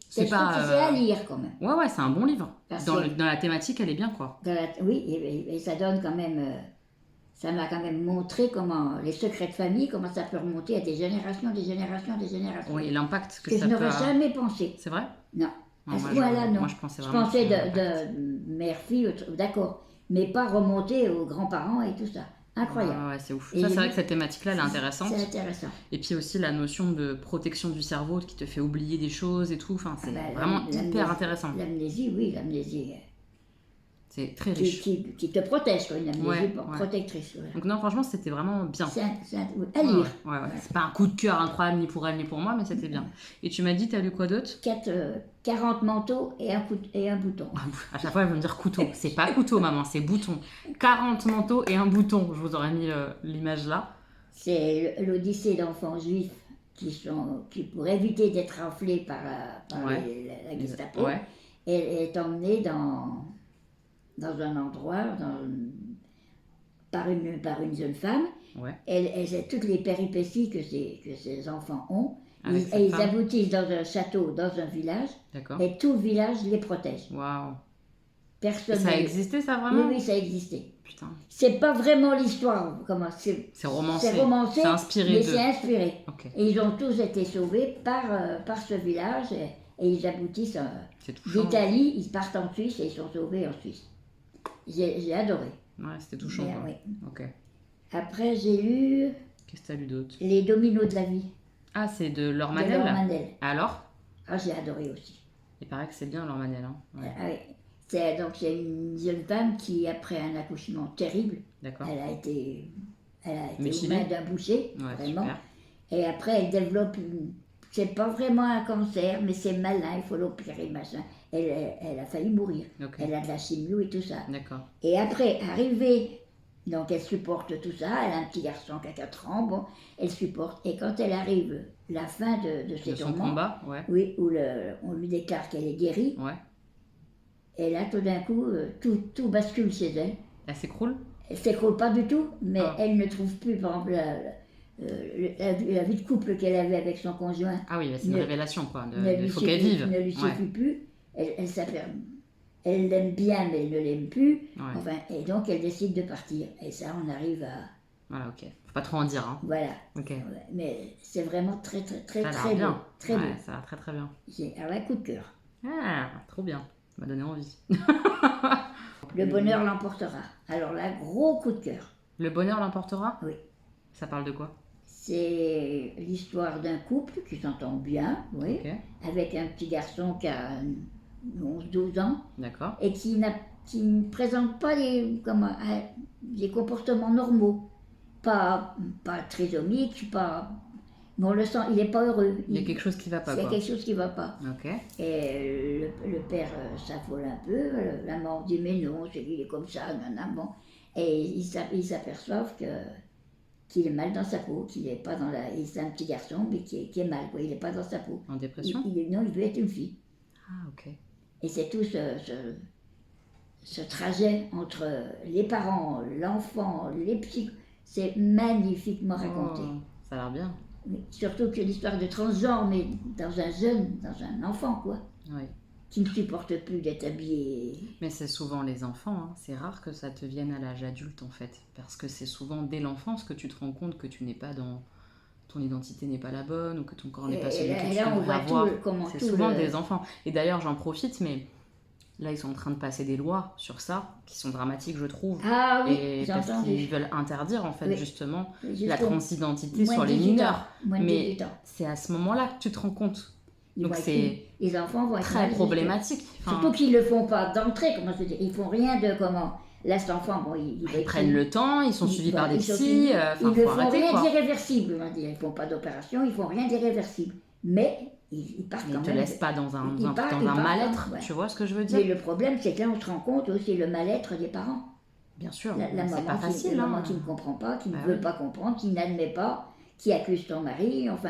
C'est pas, pas à lire quand même. Ouais, c'est un bon livre. Parce Dans, que- dans la thématique, elle est bien, quoi. Oui, et ça donne quand même. Ça m'a quand même montré comment les secrets de famille, comment ça peut remonter à des générations, des générations, des générations. Oui, et l'impact que que ça je peut n'aurais avoir. jamais pensé. C'est vrai? Non. Non, À ce moi, point-là, non. Moi, je pensais Je vraiment. pensais que c'était l'impact. de mère-fille, d'accord. Mais pas remonter aux grands-parents et tout ça. Incroyable. Ouais, c'est ouf. Et Ça, j'ai c'est vrai vu- que cette thématique-là, elle est intéressante. C'est intéressant. Et puis aussi la notion de protection du cerveau qui te fait oublier des choses et tout. Enfin, c'est Ah bah, vraiment l'amnésie- hyper intéressant. L'amnésie, oui, l'amnésie C'est très qui, riche. qui te protège, quoi, une amnésie Ouais, protectrice. Voilà. Donc non, franchement, c'était vraiment bien. Oui, à lire. Ouais. C'est pas un coup de cœur incroyable ni pour elle ni pour moi, mais c'était bien. Et tu m'as dit, t'as lu quoi d'autre? 40 manteaux et un bouton. À chaque fois, elle va me dire couteau. C'est pas couteau, maman, c'est bouton. 40 manteaux et un bouton. Je vous aurais mis l'image là. C'est l'odyssée d'enfants juifs qui pour éviter d'être enflés par Ouais. la Gestapo, Ouais. est emmenée dans un endroit par une jeune femme. Ouais. Elle sait toutes les péripéties que ces enfants ont. Avec Et cette ils femme. aboutissent dans un château, dans un village, D'accord. et tout le village les protège. Waouh. Personne Ça a ne- existé, ça, Oui, vraiment? oui, ça existait. Putain. C'est pas vraiment l'histoire, C'est romancé. c'est romancé, C'est inspiré mais de. c'est inspiré. Ok. Et ils ont tous été sauvés par ce village et ils aboutissent C'est touchant. d'Italie, ils partent en Suisse et ils sont sauvés en Suisse. J'ai adoré. Ouais, c'était touchant. Mais, quoi. oui. Ok. Après, j'ai lu Qu'est-ce que t'as lu d'autre? Les Dominos de la vie Ah, c'est de Laure de Manel. Laure Manel. Alors? Ah, j'ai adoré aussi. Il paraît que c'est bien Laure Manel. Hein. Ouais. Ah oui. C'est une jeune femme qui, après un accouchement terrible, D'accord. elle a été Mutilée. aux mains d'un boucher, Ouais, vraiment. super. Et après, elle développe c'est pas vraiment un cancer, mais c'est malin, il faut l'opérer, machin. Elle a failli mourir. Ok. Elle a de la chimio et tout ça. D'accord. Et après, arrivée, donc elle supporte tout ça, elle a un petit garçon qui a 4 ans, bon, elle supporte. Et quand elle arrive, la fin de ses De son tourments, combat, ouais. oui, où on lui déclare qu'elle est guérie, Ouais. et là, tout d'un coup, tout bascule chez elle. Elle s'écroule? Elle ne s'écroule pas du tout, mais Ah. elle ne trouve plus, par exemple, la vie de couple qu'elle avait avec son conjoint. Ah oui, c'est une Ne- révélation, quoi. ne Il lui faut qu'elle suffit- vive. Ne lui Ouais. suffit plus. Elle l'aime bien, mais elle ne l'aime plus. Ouais. Enfin, et donc, elle décide de partir. Et ça, on arrive à... Voilà, ok. Faut pas trop en dire, hein. Voilà. Ok. Ouais, mais c'est vraiment très, très, très, Ça a l'air très beau. bien. Très Ouais, beau. ça a l'air très très bien. Alors, un coup de cœur. Ah, trop bien. Ça m'a donné envie. Le bonheur l'emportera. Alors là, gros coup de cœur. Le bonheur l'emportera? Oui. Ça parle de quoi? C'est l'histoire d'un couple qui s'entend bien, oui, Ok. avec un petit garçon qui a 11-12 ans D'accord. et qui ne présente pas les comportements normaux. Pas trisomique, pas... Mais on le sent, il n'est pas heureux. Il y a quelque chose qui va pas, Il y a quoi. quelque chose qui ne va pas. Ok. Et le père s'affole un peu, la mort dit mais non, c'est qu'il est comme ça, nanana, bon. Et ils s'aperçoivent qu'il est mal dans sa peau, qu'il n'est pas dans la... C'est un petit garçon, mais qui est mal, quoi. Il n'est pas dans sa peau. En dépression? Non, il veut être une fille. Ah, ok. Et c'est tout ce trajet entre les parents, l'enfant, les psy... C'est magnifiquement raconté. Oh, ça a l'air bien. Mais surtout que l'histoire de transgenre, mais dans un enfant, quoi, Oui. qui ne supporte plus d'être habillé. Mais c'est souvent les enfants, hein. C'est rare que ça te vienne à l'âge adulte en fait. Parce que c'est souvent dès l'enfance que tu te rends compte que tu n'es pas dans... Ton identité n'est pas la bonne ou que ton corps n'est pas celui que Et tu là, on devrais voit avoir. comment C'est tout souvent le... des enfants. Et d'ailleurs, j'en profite, mais là, ils sont en train de passer des lois sur ça, qui sont dramatiques, je trouve. Ah oui, Et j'ai parce entendu. qu'ils veulent interdire, en fait, Oui. justement, Jusqu'au la transidentité moins sur de les 18 ans. mineurs. Moins de Mais 18 ans. c'est à ce moment-là que tu te rends compte. Ils Donc vont être- c'est les enfants vont être très mal problématique. Enfin, Surtout qu'ils ne le font pas d'entrée, comment se dire. Ils font rien de comment. Là, cet enfant, bon, ils prennent le temps, ils sont suivis par des psys. Ils Enfin, ne faut font arrêter, rien quoi. d'irréversible, on va dire. Ils ne font pas d'opération, ils font rien d'irréversible. Mais ils partent Ils quand te même. laissent pas dans un, Ils partent, ils partent, mal-être. ouais. Tu vois ce que je veux Mais dire? le problème, c'est que là, on se rend compte aussi le mal-être des parents. Bien sûr, La c'est pas maman, facile. la hein. maman qui ne comprend pas, qui Bah ne veut oui. pas comprendre, qui n'admet pas, qui accuse son mari, enfin,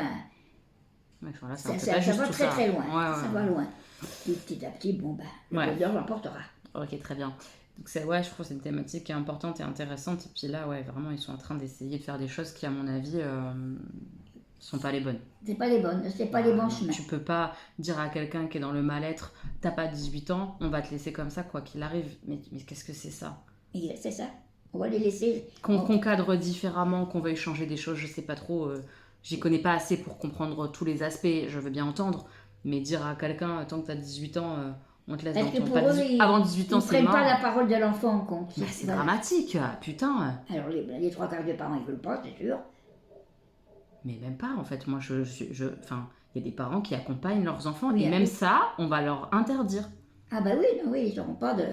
Ouais, enfin, là, c'est un peu ça pas juste va tout très ça. très loin. Ouais, ouais, Ça ouais. va loin. Puis petit à petit, bon, le Ouais. bonheur l'emportera. Ok, très bien. Donc ouais, je trouve que c'est une thématique qui est importante et intéressante. Et puis là, ouais, vraiment, ils sont en train d'essayer de faire des choses qui, à mon avis, sont pas les bonnes. C'est pas les bonnes, c'est pas les bons chemins. Tu peux pas dire à quelqu'un qui est dans le mal-être, t'as pas 18 ans, on va te laisser comme ça, quoi qu'il arrive. Mais qu'est-ce que c'est ça? C'est ça. On va les laisser. Qu'on cadre différemment, qu'on veuille changer des choses, je sais pas trop. J'y connais pas assez pour comprendre tous les aspects, je veux bien entendre. Mais dire à quelqu'un, tant que t'as 18 ans, on te laisse Parce dans que ton... pour pas eux, 18 avant 18 ans, ils c'est prennent mort. pas la parole de l'enfant en compte. Bah, c'est Voilà. dramatique, putain. Alors les 3/4 des parents, ils veulent pas, c'est sûr. Mais même pas, en fait. Moi, enfin, il y a des parents qui accompagnent leurs enfants. Oui, et même oui. ça, on va leur interdire. Ah bah oui, non, oui, ils n'auront pas de...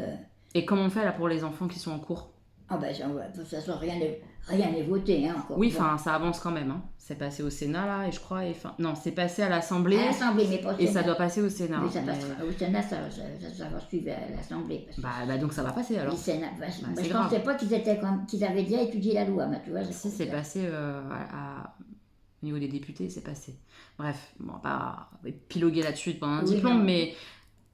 Et comment on fait là pour les enfants qui sont en cours? Ah bah ça, de toute façon, rien n'est voté, hein, encore. Oui, Bon. enfin, ça avance quand même. Hein. C'est passé au Sénat, là, et je crois... non, c'est passé à l'Assemblée. À l'Assemblée, mais pas au Et Sénat. ça doit passer au Sénat. Oui, ça mais- passera. Au Sénat, ça va suivre à l'Assemblée. parce que Bah, donc ça va passer alors. le Sénat, c'est je grave. pensais pas qu'ils avaient déjà étudié la loi, mais tu vois. Si, c'est passé au niveau des députés, c'est passé. Bref, bon, on va pas épiloguer là-dessus pendant un Oui, diplôme, non. mais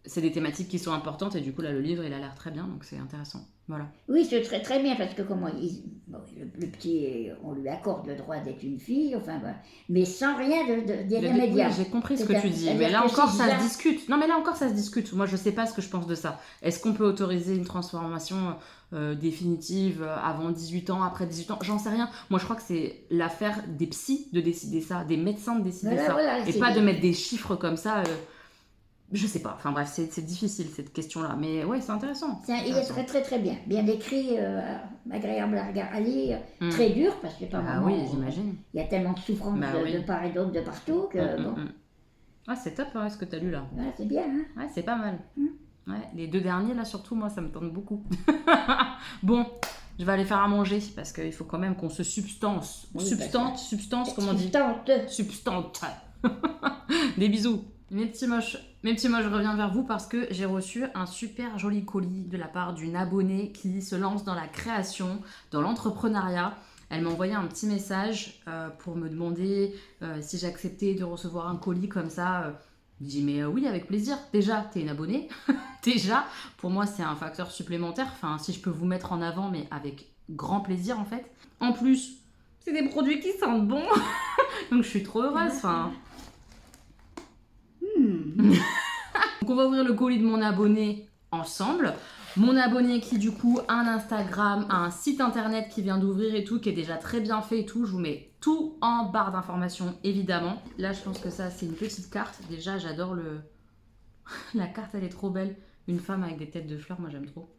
c'est des thématiques qui sont importantes et du coup, là, le livre, il a l'air très bien, donc c'est intéressant. Voilà. Oui, c'est très, très bien, parce que le petit, on lui accorde le droit d'être une fille, enfin, voilà, mais sans rien d'irrémédiable. Oui, j'ai compris ce que C'est-à-dire- tu dis, c'est-à-dire mais là que encore, si ça déjà- se discute. Non, mais là encore, ça se discute. Moi, je sais pas ce que je pense de ça. Est-ce qu'on peut autoriser une transformation définitive avant 18 ans, après 18 ans? J'en sais rien. Moi, je crois que c'est l'affaire des psys de décider ça, des médecins de décider Voilà, ça. voilà, et c'est- pas de mettre des chiffres comme ça. Je sais pas. Enfin bref, c'est difficile cette question-là. Mais ouais, c'est intéressant. Il est très très très bien, bien écrit, agréable à lire, très dur parce que par Ah moments, oui, j'imagine. il y a tellement de souffrance Bah oui. de part et d'autre de partout que bon, Ah, c'est top hein, ce que t'as lu là. voilà, c'est bien. Hein. Ouais, c'est pas mal. Ouais, les 2 derniers là, surtout, moi, ça me tente beaucoup. Bon, je vais aller faire à manger parce qu'il faut quand même qu'on se substance. Oui, Substance, comment on dit? Tente. Substante. Des bisous. Mes petits moches, je reviens vers vous parce que j'ai reçu un super joli colis de la part d'une abonnée qui se lance dans la création, dans l'entrepreneuriat. Elle m'a envoyé un petit message pour me demander si j'acceptais de recevoir un colis comme ça. Je dis mais oui, avec plaisir. Déjà, t'es une abonnée. Déjà, pour moi, c'est un facteur supplémentaire. Enfin, si je peux vous mettre en avant, mais avec grand plaisir en fait. En plus, c'est des produits qui sentent bon. Donc je suis trop heureuse. Enfin... Donc on va ouvrir le colis de mon abonné ensemble. Mon abonné qui du coup a un Instagram, a un site internet qui vient d'ouvrir et tout, qui est déjà très bien fait et tout. Je vous mets tout en barre d'informations évidemment. Là je pense que ça c'est une petite carte. Déjà j'adore le... La carte elle est trop belle. Une femme avec des têtes de fleurs, moi j'aime trop.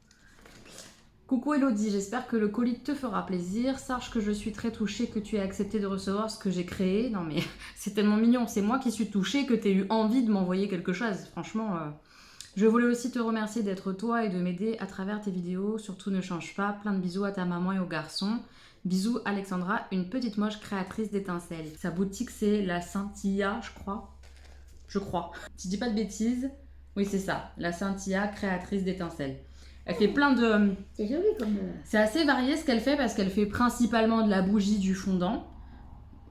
Coucou Elodie, j'espère que le colis te fera plaisir. Sache que je suis très touchée que tu aies accepté de recevoir ce que j'ai créé. Non mais c'est tellement mignon, c'est moi qui suis touchée que tu aies eu envie de m'envoyer quelque chose. Franchement, je voulais aussi te remercier d'être toi et de m'aider à travers tes vidéos. Surtout ne change pas. Plein de bisous à ta maman et aux garçons. Bisous Alexandra, une petite moche créatrice d'étincelles. Sa boutique c'est la Scintilla, je crois. Si je dis pas de bêtises, oui c'est ça, la Scintilla créatrice d'étincelles. Elle fait plein de... C'est joli comme. C'est assez varié ce qu'elle fait parce qu'elle fait principalement de la bougie, du fondant.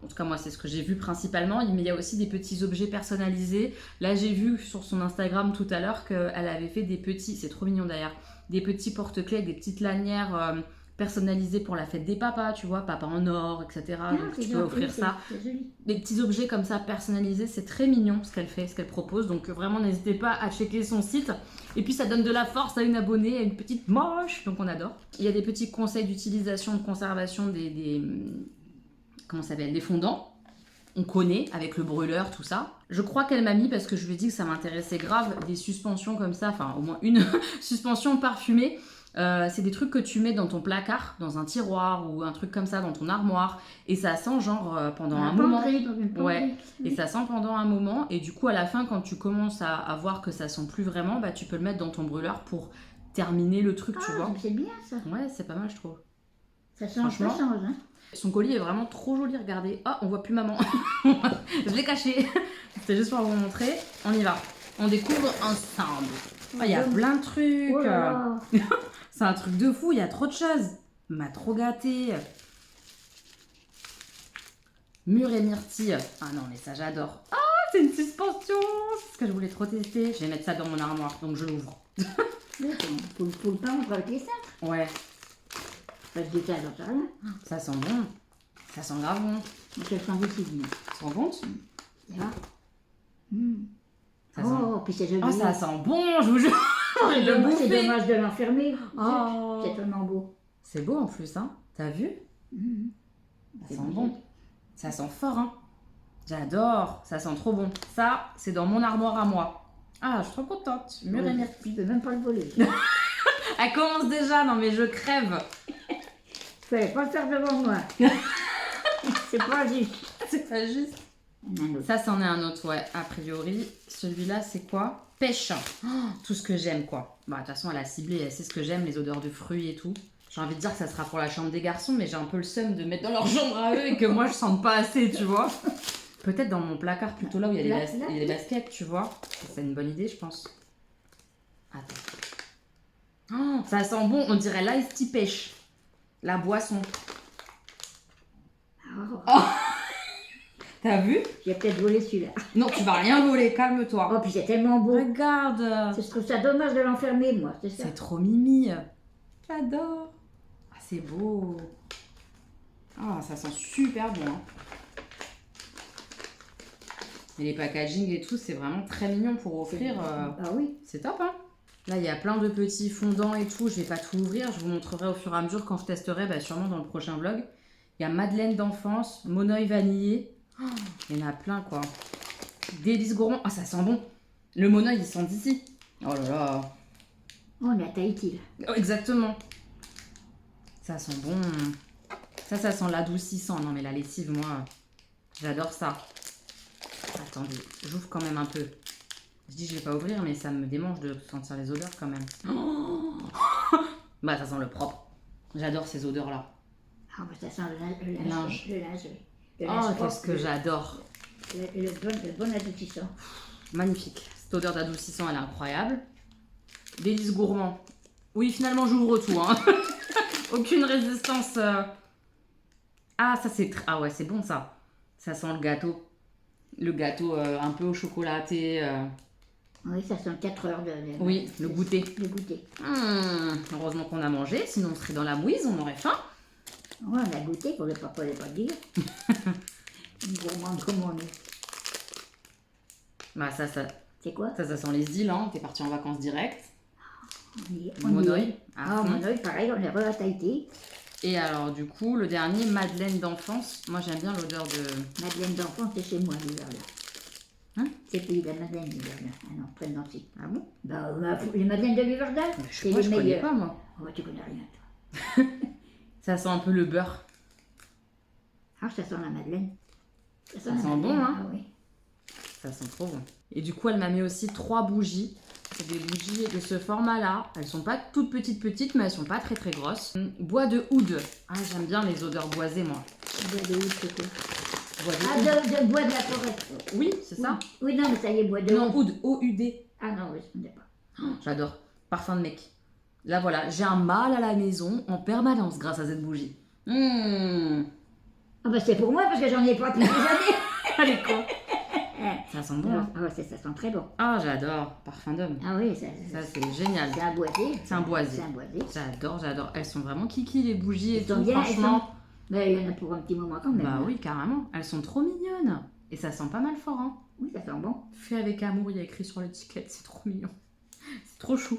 En tout cas, moi, c'est ce que j'ai vu principalement. Mais il y a aussi des petits objets personnalisés. Là, j'ai vu sur son Instagram tout à l'heure qu'elle avait fait des petits... C'est trop mignon d'ailleurs. Des petits porte-clés avec des petites lanières personnalisées pour la fête des papas, tu vois. Papa en or, etc. Donc, tu peux offrir ça. C'est joli. Des petits objets comme ça personnalisés, c'est très mignon ce qu'elle fait, ce qu'elle propose. Donc vraiment, n'hésitez pas à checker son site. Et puis ça donne de la force à une abonnée, à une petite moche, donc on adore. Il y a des petits conseils d'utilisation, de conservation comment ça s'appelle, des fondants. On connaît avec le brûleur, tout ça. Je crois qu'elle m'a mis, parce que je lui ai dit que ça m'intéressait grave, des suspensions comme ça, enfin au moins une suspension parfumée. C'est des trucs que tu mets dans ton placard, dans un tiroir ou un truc comme ça dans ton armoire et ça sent genre pendant un moment. Dans une penderie. Ouais. Et ça sent pendant un moment et du coup à la fin quand tu commences à voir que ça sent plus vraiment, bah tu peux le mettre dans ton brûleur pour terminer le truc, tu vois. C'est bien ça. Ouais, c'est pas mal je trouve. Ça change, Franchement. hein. Son colis est vraiment trop joli, regardez. Oh, on voit plus maman. Je l'ai caché. C'était juste pour vous montrer. On y va. On découvre ensemble. Oh, il y a plein de trucs. Oh là là. C'est un truc de fou, il y a trop de choses. M'a trop gâté. Mûre et myrtille. Ah non, mais ça j'adore. Oh, C'est une suspension. C'est ce que je voulais trop tester. Je vais mettre ça dans mon armoire, donc je l'ouvre. Pour le pain, on va avec les cintres. Ouais, Pas de détails, j'en sais rien. ça sent bon. Ça sent grave bon. On se le sent d'ici, dis. Ça sent bon? Tu vois Ça sent... Oh, puis c'est joli. Oh, ça sent bon, je vous jure. J'ai le C'est bouffé. dommage de l'enfermer. Oh. C'est tellement beau. C'est beau en plus, hein. T'as vu? Mhm. Ça C'est sent bon. bon. Ça sent fort, hein. J'adore. Ça sent trop bon. Ça, c'est dans mon armoire à moi. Ah, je suis trop contente. Mûre et myrtille. Tu peux même pas le voler. Elle commence déjà. Non, mais je crève. Fallait pas le faire devant moi. C'est pas juste. C'est pas juste. Un autre. Ça, c'en est un autre, ouais. A priori, celui-là, c'est quoi? Pêche. Oh, tout ce que j'aime, quoi. Bah, de toute façon, elle a ciblé. Elle sait ce que j'aime, les odeurs de fruits et tout. J'ai envie de dire que ça sera pour la chambre des garçons, mais j'ai un peu le seum de mettre dans leur chambre à eux et que moi, je sente pas assez, tu vois. Peut-être dans mon placard, plutôt là où il y a Là, il y a les baskets, tu vois. C'est une bonne idée, je pense. Attends. Oh, ça sent bon, on dirait l'ice tea pêche. La boisson. Oh, T'as vu? j'ai peut-être volé celui-là. Non, tu vas rien voler, calme-toi. Oh, puis c'est tellement beau. Regarde. Je trouve ça dommage de l'enfermer, moi, c'est ça. C'est trop mimi. J'adore. Ah, c'est beau. Ah, ça sent super bon. Hein. Et les packaging et tout, c'est vraiment très mignon pour offrir. Ah oui. C'est top, hein. Là, il y a plein de petits fondants et tout. Je vais pas tout ouvrir. Je vous montrerai au fur et à mesure quand je testerai, bah, sûrement dans le prochain vlog. Il y a Madeleine d'enfance, Monoï vanillé. Oh, il y en a plein, quoi. Délices gourmands. Ah, ça sent bon. Le Monoï, il sent d'ici. Oh là là. Oh, on est à Tahiti, là. Oh, exactement. Ça sent bon. Ça sent l'adoucissant. Non, mais la lessive, moi, j'adore ça. Attendez, j'ouvre quand même un peu. Je dis je vais pas ouvrir, mais ça me démange de sentir les odeurs quand même. Oh bah, ça sent le propre. J'adore ces odeurs-là. Ah, bah, ça sent le linge. Linge. Le linge, oui. Le Oh, linge qu'est-ce propre, que j'adore. le bon adoucissant. Magnifique. Cette odeur d'adoucissant, elle est incroyable. Délices gourmands. Oui, finalement, j'ouvre tout. Hein. Aucune résistance. Ah, ça, c'est... Ah ouais, c'est bon, ça. Ça sent le gâteau. Le gâteau un peu au chocolaté. Oui, ça sent 4 heures de... Oui, le goûter. Le goûter. Heureusement qu'on a mangé, sinon on serait dans la mouise, on aurait faim. Ouais, on a goûté, pour ne pas dire. Une gourmande comme on est. Bah ça C'est quoi? sent les îles, hein. T'es parti en vacances direct. On y est. Monoï. à Ah, fond. Monoï, pareil, on est re à Tahiti. Et alors du coup, le dernier, Madeleine d'enfance. Moi j'aime bien l'odeur de... Madeleine d'enfant, c'est chez moi, l'hiver là. Hein? C'est pays de la Madeleine, l'hiver là. Ah non, près de Nancy. Ah bon? Bah, les Madeleines de Liverdale, Je c'est sais pas, les je connais meilleures. pas moi. Oh, tu connais rien, toi. Ça sent un peu le beurre. Ah, ça sent la Madeleine. Ça la sent Madeleine, bon, hein. Ah oui. Ça sent trop bon. Et du coup, elle m'a mis aussi 3 bougies. C'est des bougies de ce format-là. Elles sont pas toutes petites, mais elles sont pas très très grosses. Bois de oud. Ah, j'aime bien les odeurs boisées, moi. Bois de oud, c'est quoi? Bois de Ah, oud. de bois de la forêt. Oui, c'est ça. Oui, non, mais ça y est, bois de Non, oud. oud. O-U-D. Ah non, oui, je ne sais pas. J'adore. Parfum de mec. Là, voilà. J'ai un mâle à la maison en permanence grâce à cette bougie. Ah bah c'est pour moi, parce que j'en ai pas depuis des années. Elle est con. Ça sent bon. Ah ouais, ça sent très bon. Ah, j'adore. Parfum d'homme. Ah oui, Ça, c'est génial. c'est un boisé. C'est un boisé. C'est un boisé. J'adore. Elles sont vraiment kiki, les bougies et Elles sont tout, bien, franchement. Mais il y en a pour un petit moment quand même. Bah hein. oui, carrément. Elles sont trop mignonnes. Et ça sent pas mal fort, hein. Oui, ça sent bon. Fait avec amour, il y a écrit sur l'étiquette. C'est trop mignon. C'est trop chou.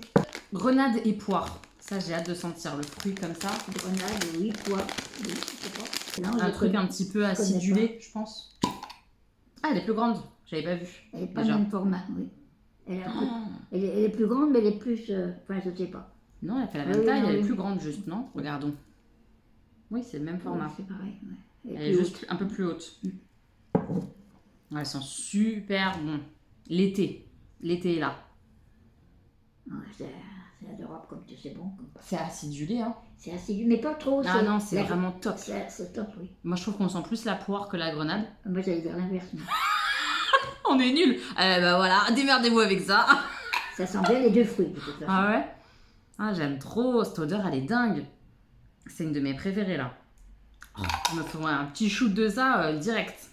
Grenade et poire. Ça, j'ai hâte de sentir le fruit comme ça. Grenade, oui, pois. Oui, je sais pas. Non, Un je truc connais- un petit peu connais acidulé, je pense. Ah, elle est plus grande. J'avais pas vu. Elle n'est pas déjà. le même format, oui. Elle est, un peu- Ah. elle est plus grande, mais elle est plus... Enfin, je ne sais pas. Non, elle fait la Ah même oui, taille. non, Elle est oui. plus grande, juste, non? Regardons. Oui, c'est le même format. Oui, c'est pareil, ouais. Elle est juste un peu plus haute. Elles sont super bon. L'été. L'été est là. Ouais, c'est adorable comme tu sais bon. C'est acidulé, hein. C'est assidu, mais pas trop. Ah non, c'est la- vraiment top. C'est top, oui. Moi, je trouve qu'on sent plus la poire que la grenade. Moi, j'allais dire l'inverse. moi. On est nuls. Bah voilà, démerdez-vous avec ça. Ça sent bien les deux fruits, de toute façon. Ah ouais? Ah, j'aime trop. Cette odeur, elle est dingue. C'est une de mes préférées, là. Oh, je me ferai un petit shoot de ça direct.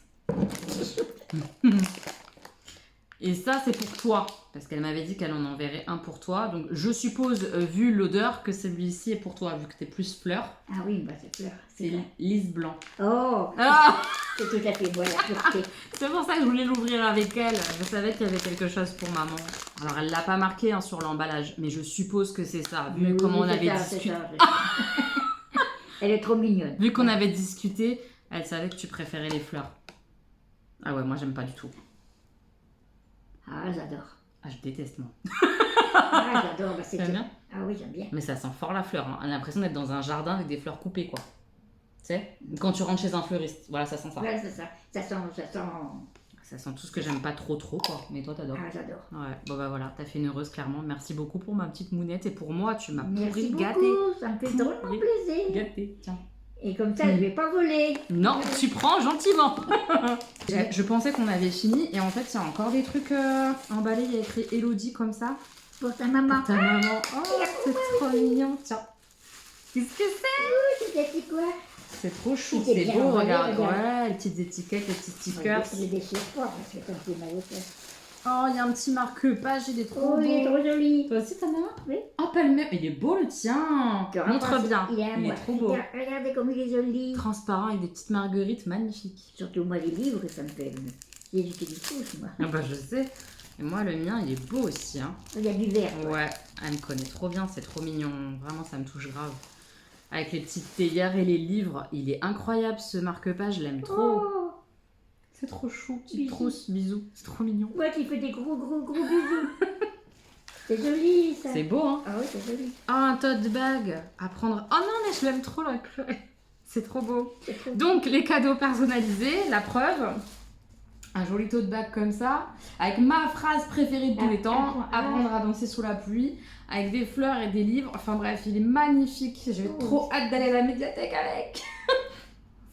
Et ça, c'est pour toi. Parce qu'elle m'avait dit qu'elle en enverrait un pour toi. Donc, je suppose, vu l'odeur, que celui-ci est pour toi, vu que t'es plus fleur. Ah oui, bah c'est fleur. C'est vrai. lys blanc. Oh, Ah c'est tout à fait voilà, pureté. C'est pour ça que je voulais l'ouvrir avec elle. Je savais qu'il y avait quelque chose pour maman. Alors, elle l'a pas marqué hein, sur l'emballage. Mais je suppose que c'est ça. Vu comment on Oui, avait c'est discuté. ça, c'est ça. Elle est trop mignonne. Vu qu'on avait discuté, elle savait que tu préférais les fleurs. Ah ouais, moi, j'aime pas du tout. Ah, j'adore. Ah, je déteste, moi. Ah, j'adore. Bah, c'est T'aimes bien? Ah oui, j'aime bien. Mais ça sent fort la fleur. Hein. On a l'impression d'être dans un jardin avec des fleurs coupées, quoi. Tu sais? Quand tu rentres chez un fleuriste. Voilà, ça sent ça. Voilà, c'est ça. Ça sent. Ça sent tout ce que j'aime pas trop, quoi. Mais toi, t'adores. Ah, j'adore. Ouais, bon bah voilà, t'as fait une heureuse, clairement. Merci beaucoup pour ma petite mounette. Et pour moi, tu m'as Merci pourri, beaucoup. gâté. Ça me fait drôlement plaisir. Gâté, tiens. Et comme ça, je vais pas voler. Non, tu prends gentiment. Je pensais qu'on avait fini. Et en fait, il y a encore des trucs emballés. Il y a écrit Elodie comme ça. Pour ta maman. Ta maman. Oh, c'est trop mignon. Tiens. Qu'est-ce que c'est? C'est des quoi? C'est trop chou, C'est c'est bien beau, emballé, regarde. regarde. Ouais, les petites étiquettes, les petits stickers. Je les déchire pas parce que quand c'est mal au fait. Oh, il y a un petit marque-page, il est trop Oh, il est beau. trop joli. Toi aussi, ta maman? Oui. Oh, pas le même. Il est beau le tien. Tu Montre vois, bien. Il est à moi. trop beau. Regardez comme il est joli. Transparent avec des petites marguerites magnifiques. Surtout moi, les livres, ça me fait. J'ai du touche, moi. Ah bah je sais. Et moi, le mien, il est beau aussi. Hein. Il y a du vert. quoi. Ouais, elle me connaît trop bien, c'est trop mignon. Vraiment, ça me touche grave. Avec les petites théières et les livres, il est incroyable ce marque-page, je l'aime trop. Oh, C'est trop chou, petite Bisous. trousse, bisous. C'est trop mignon. moi qui fais des gros bisous. C'est joli, ça. C'est beau, hein? Ah oui, c'est joli. Oh, un tote bag à prendre. Oh non, mais je l'aime trop la queue. C'est trop beau. C'est trop Donc, les cadeaux personnalisés, la preuve. Un joli tote bag comme ça, avec ma phrase préférée de tous les temps, apprendre à danser sous la pluie, avec des fleurs et des livres. Enfin bref, il est magnifique. J'ai trop hâte d'aller à la médiathèque avec.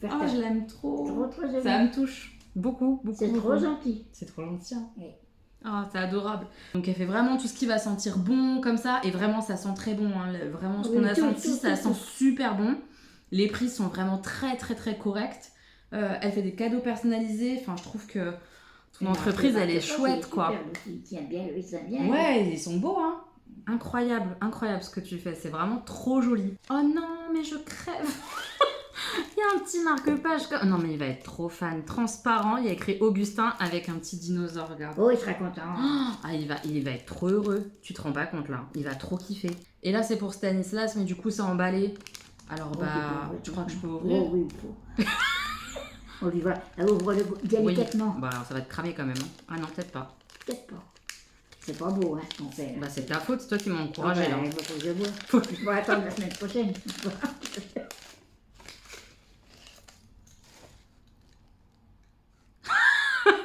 Faire Oh, ta- je l'aime trop. Trop joli. Ça me touche beaucoup, beaucoup. C'est trop beaucoup. gentil. C'est trop gentil. Hein. Oui. Ah, c'est adorable. Donc elle fait vraiment tout ce qui va sentir bon comme ça. Et vraiment, ça sent très bon. Hein. Vraiment, ce Oui, qu'on a tout, senti, tout, ça tout, sent tout. super bon. Les prix sont vraiment très, très, très corrects. Elle fait des cadeaux personnalisés. Enfin, je trouve que ton entreprise, elle est chouette, quoi. Il tient bien, il tient bien. Ouais, ils sont beaux, hein. Incroyable, incroyable ce que tu fais. C'est vraiment trop joli. Oh non, mais je crève. Il y a un petit marque-page comme... Non, mais il va être trop fan. Transparent, il y a écrit Augustin avec un petit dinosaure, regarde. Oh, il sera content. Ah, il va être trop heureux. Tu te rends pas compte, là. Il va trop kiffer. Et là, c'est pour Stanislas, mais du coup, c'est emballé. Alors, Oh, bah, oui, tu crois que je peux ouvrir? Oh oui, il faut. On lui va. Elle ouvre-le délicatement. Bah, alors, ça va te cramer quand même. Hein. Ah non, peut-être pas. Peut-être pas. C'est pas beau, hein, ce qu'on fait. Là. Bah, c'est ta faute, c'est toi qui m'as encouragé, Ah, là. bah, il faut que je vois. Faut- Il faut attendre la semaine prochaine.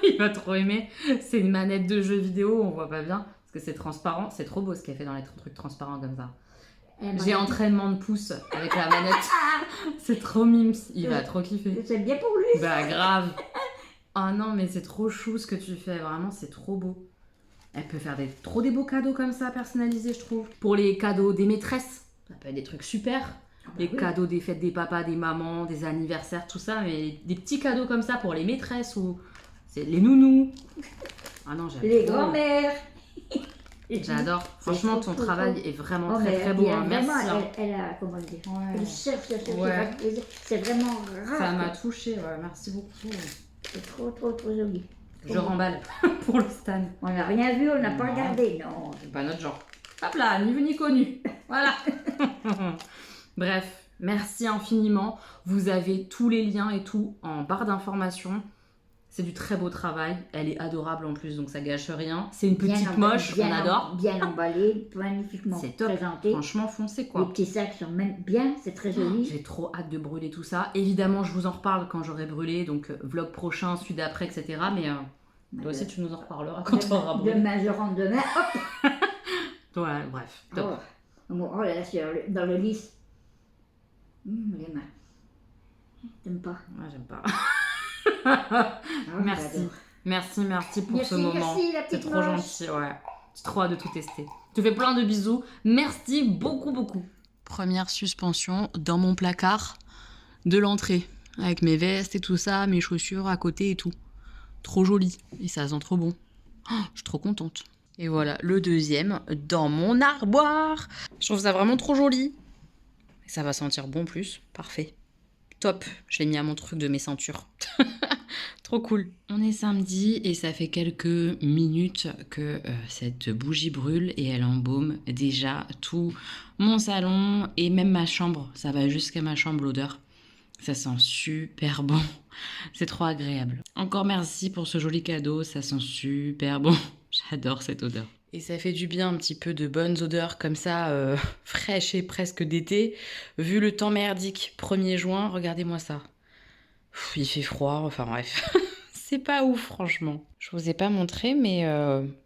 Il va trop aimer. C'est une manette de jeu vidéo, on voit pas bien. Parce que c'est transparent. C'est trop beau ce qu'elle fait dans les trucs transparents comme ça. J'ai entraînement de pouce avec la manette. C'est trop mimes. Il va trop kiffer. C'est bien pour lui. Bah grave. Oh non, mais c'est trop chou ce que tu fais. Vraiment, c'est trop beau. Elle peut faire trop des beaux cadeaux comme ça, personnalisés, je trouve. Pour les cadeaux des maîtresses, ça peut être des trucs super. Les oui. cadeaux des fêtes des papas, des mamans, des anniversaires, tout ça. Mais des petits cadeaux comme ça pour les maîtresses ou c'est les nounous. Ah non, j'adore. Les grands-mères. J'adore. Franchement, trop, ton trop, travail trop. est vraiment Oh, très mais très beau. elle, Hein. Merci. vraiment, Hein. elle a, comment dire, Ouais. elle cherche, Ouais. c'est vraiment rare. Ça m'a touchée. Ouais. Merci beaucoup. C'est trop joli. Je remballe pour le stand. On n'a rien vu, on n'a pas Non. regardé, non. C'est pas notre genre. Hop là, ni vu ni connu. Voilà. Bref, merci infiniment. Vous avez tous les liens et tout en barre d'informations. C'est du très beau travail. Elle est adorable en plus, donc ça gâche rien. C'est une Bien petite emballé, moche, on adore. Bien emballé, magnifiquement C'est top. présenté. Franchement, foncez Les quoi. petits sacs sont même bien, c'est très joli. J'ai trop hâte de brûler tout ça. Évidemment, je vous en reparle quand j'aurai brûlé, donc vlog prochain, celui d'après, etc. Mais toi aussi, tu nous en reparleras quand tu auras brûlé. Demain, je rentre demain. Hop. Ouais, bref, top. Oh là là, dans le lys. Les mains. T'aimes pas? Ouais, j'aime pas. Oh, Merci. j'adore. Merci pour ce Merci, moment. merci, la C'est petite trop moche. gentil, ouais. J'ai trop hâte de tout tester. Je te fais plein de bisous. Merci beaucoup, beaucoup. Première suspension dans mon placard de l'entrée. Avec mes vestes et tout ça, mes chaussures à côté et tout. Trop joli. Et ça sent trop bon. Oh, je suis trop contente. Et voilà, le deuxième dans mon armoire. Je trouve ça vraiment trop joli. Ça va sentir bon plus. Parfait. Top. Je l'ai mis à mon truc de mes ceintures. Trop cool. On est samedi et ça fait quelques minutes que cette bougie brûle et elle embaume déjà tout mon salon et même ma chambre. Ça va jusqu'à ma chambre l'odeur. Ça sent super bon. C'est trop agréable. Encore merci pour ce joli cadeau. Ça sent super bon. J'adore cette odeur. Et ça fait du bien un petit peu de bonnes odeurs comme ça, fraîches et presque d'été. Vu le temps merdique, 1er juin, regardez-moi ça. Il fait froid, enfin bref. C'est pas ouf, franchement. Je vous ai pas montré, mais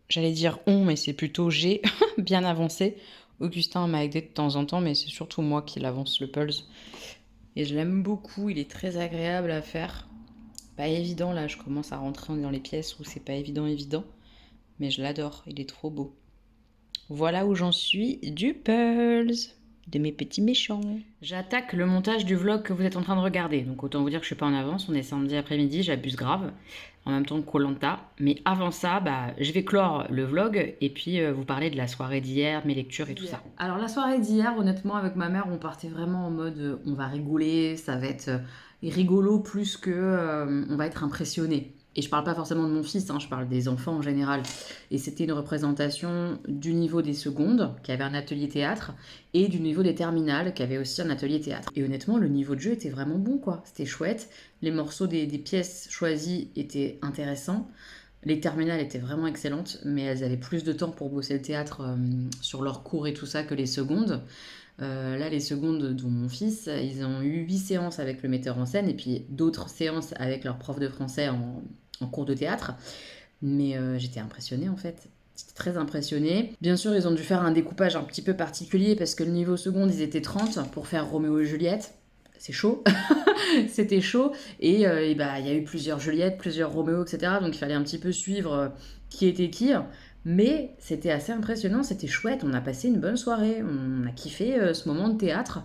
j'allais dire on, mais c'est plutôt j'ai bien avancé. Augustin m'a aidé de temps en temps, mais c'est surtout moi qui l'avance le pulse. Et je l'aime beaucoup, il est très agréable à faire. Pas évident, là, je commence à rentrer dans les pièces où c'est pas évident. Mais je l'adore, il est trop beau. Voilà où j'en suis du pulse. De mes petits méchants. J'attaque le montage du vlog que vous êtes en train de regarder. Donc autant vous dire que je suis pas en avance, on est samedi après-midi, j'abuse grave. En même temps que Koh-Lanta. Mais avant ça, je vais clore le vlog et puis vous parler de la soirée d'hier, mes lectures et tout ça. Alors la soirée d'hier, honnêtement, avec ma mère, on partait vraiment en mode on va rigoler, ça va être rigolo plus que on va être impressionné. Et je parle pas forcément de mon fils, je parle des enfants en général. Et c'était une représentation du niveau des secondes, qui avait un atelier théâtre, et du niveau des terminales, qui avait aussi un atelier théâtre. Et honnêtement, le niveau de jeu était vraiment bon, quoi. C'était chouette. Les morceaux des pièces choisies étaient intéressants. Les terminales étaient vraiment excellentes, mais elles avaient plus de temps pour bosser le théâtre sur leurs cours et tout ça que les secondes. Là, les secondes, dont mon fils, ils ont eu 8 séances avec le metteur en scène, et puis d'autres séances avec leur prof de français en cours de théâtre, mais j'étais impressionnée en fait. J'étais très impressionnée. Bien sûr, ils ont dû faire un découpage un petit peu particulier parce que le niveau seconde, ils étaient 30 pour faire Roméo et Juliette. C'est chaud. C'était chaud. Et il y a eu plusieurs Juliette, plusieurs Roméo, etc. Donc il fallait un petit peu suivre qui était qui. Mais c'était assez impressionnant, c'était chouette. On a passé une bonne soirée. On a kiffé ce moment de théâtre.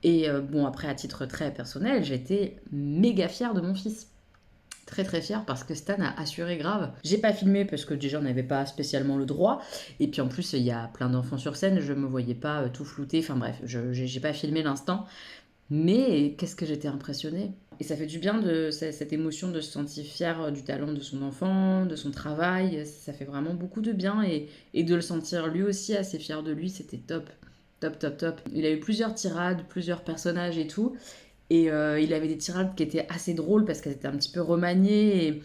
Et après, à titre très personnel, j'étais méga fière de mon fils. Très très fière parce que Stan a assuré grave. J'ai pas filmé parce que déjà on n'avait pas spécialement le droit, et puis en plus il y a plein d'enfants sur scène, je me voyais pas tout flouter, enfin bref, j'ai pas filmé l'instant, mais qu'est-ce que j'étais impressionnée. Et ça fait du bien de cette émotion de se sentir fier du talent de son enfant, de son travail, ça fait vraiment beaucoup de bien, et de le sentir lui aussi assez fier de lui, c'était top. Top. Il a eu plusieurs tirades, plusieurs personnages et tout. Et il avait des tirades qui étaient assez drôles parce qu'elles étaient un petit peu remaniées. Et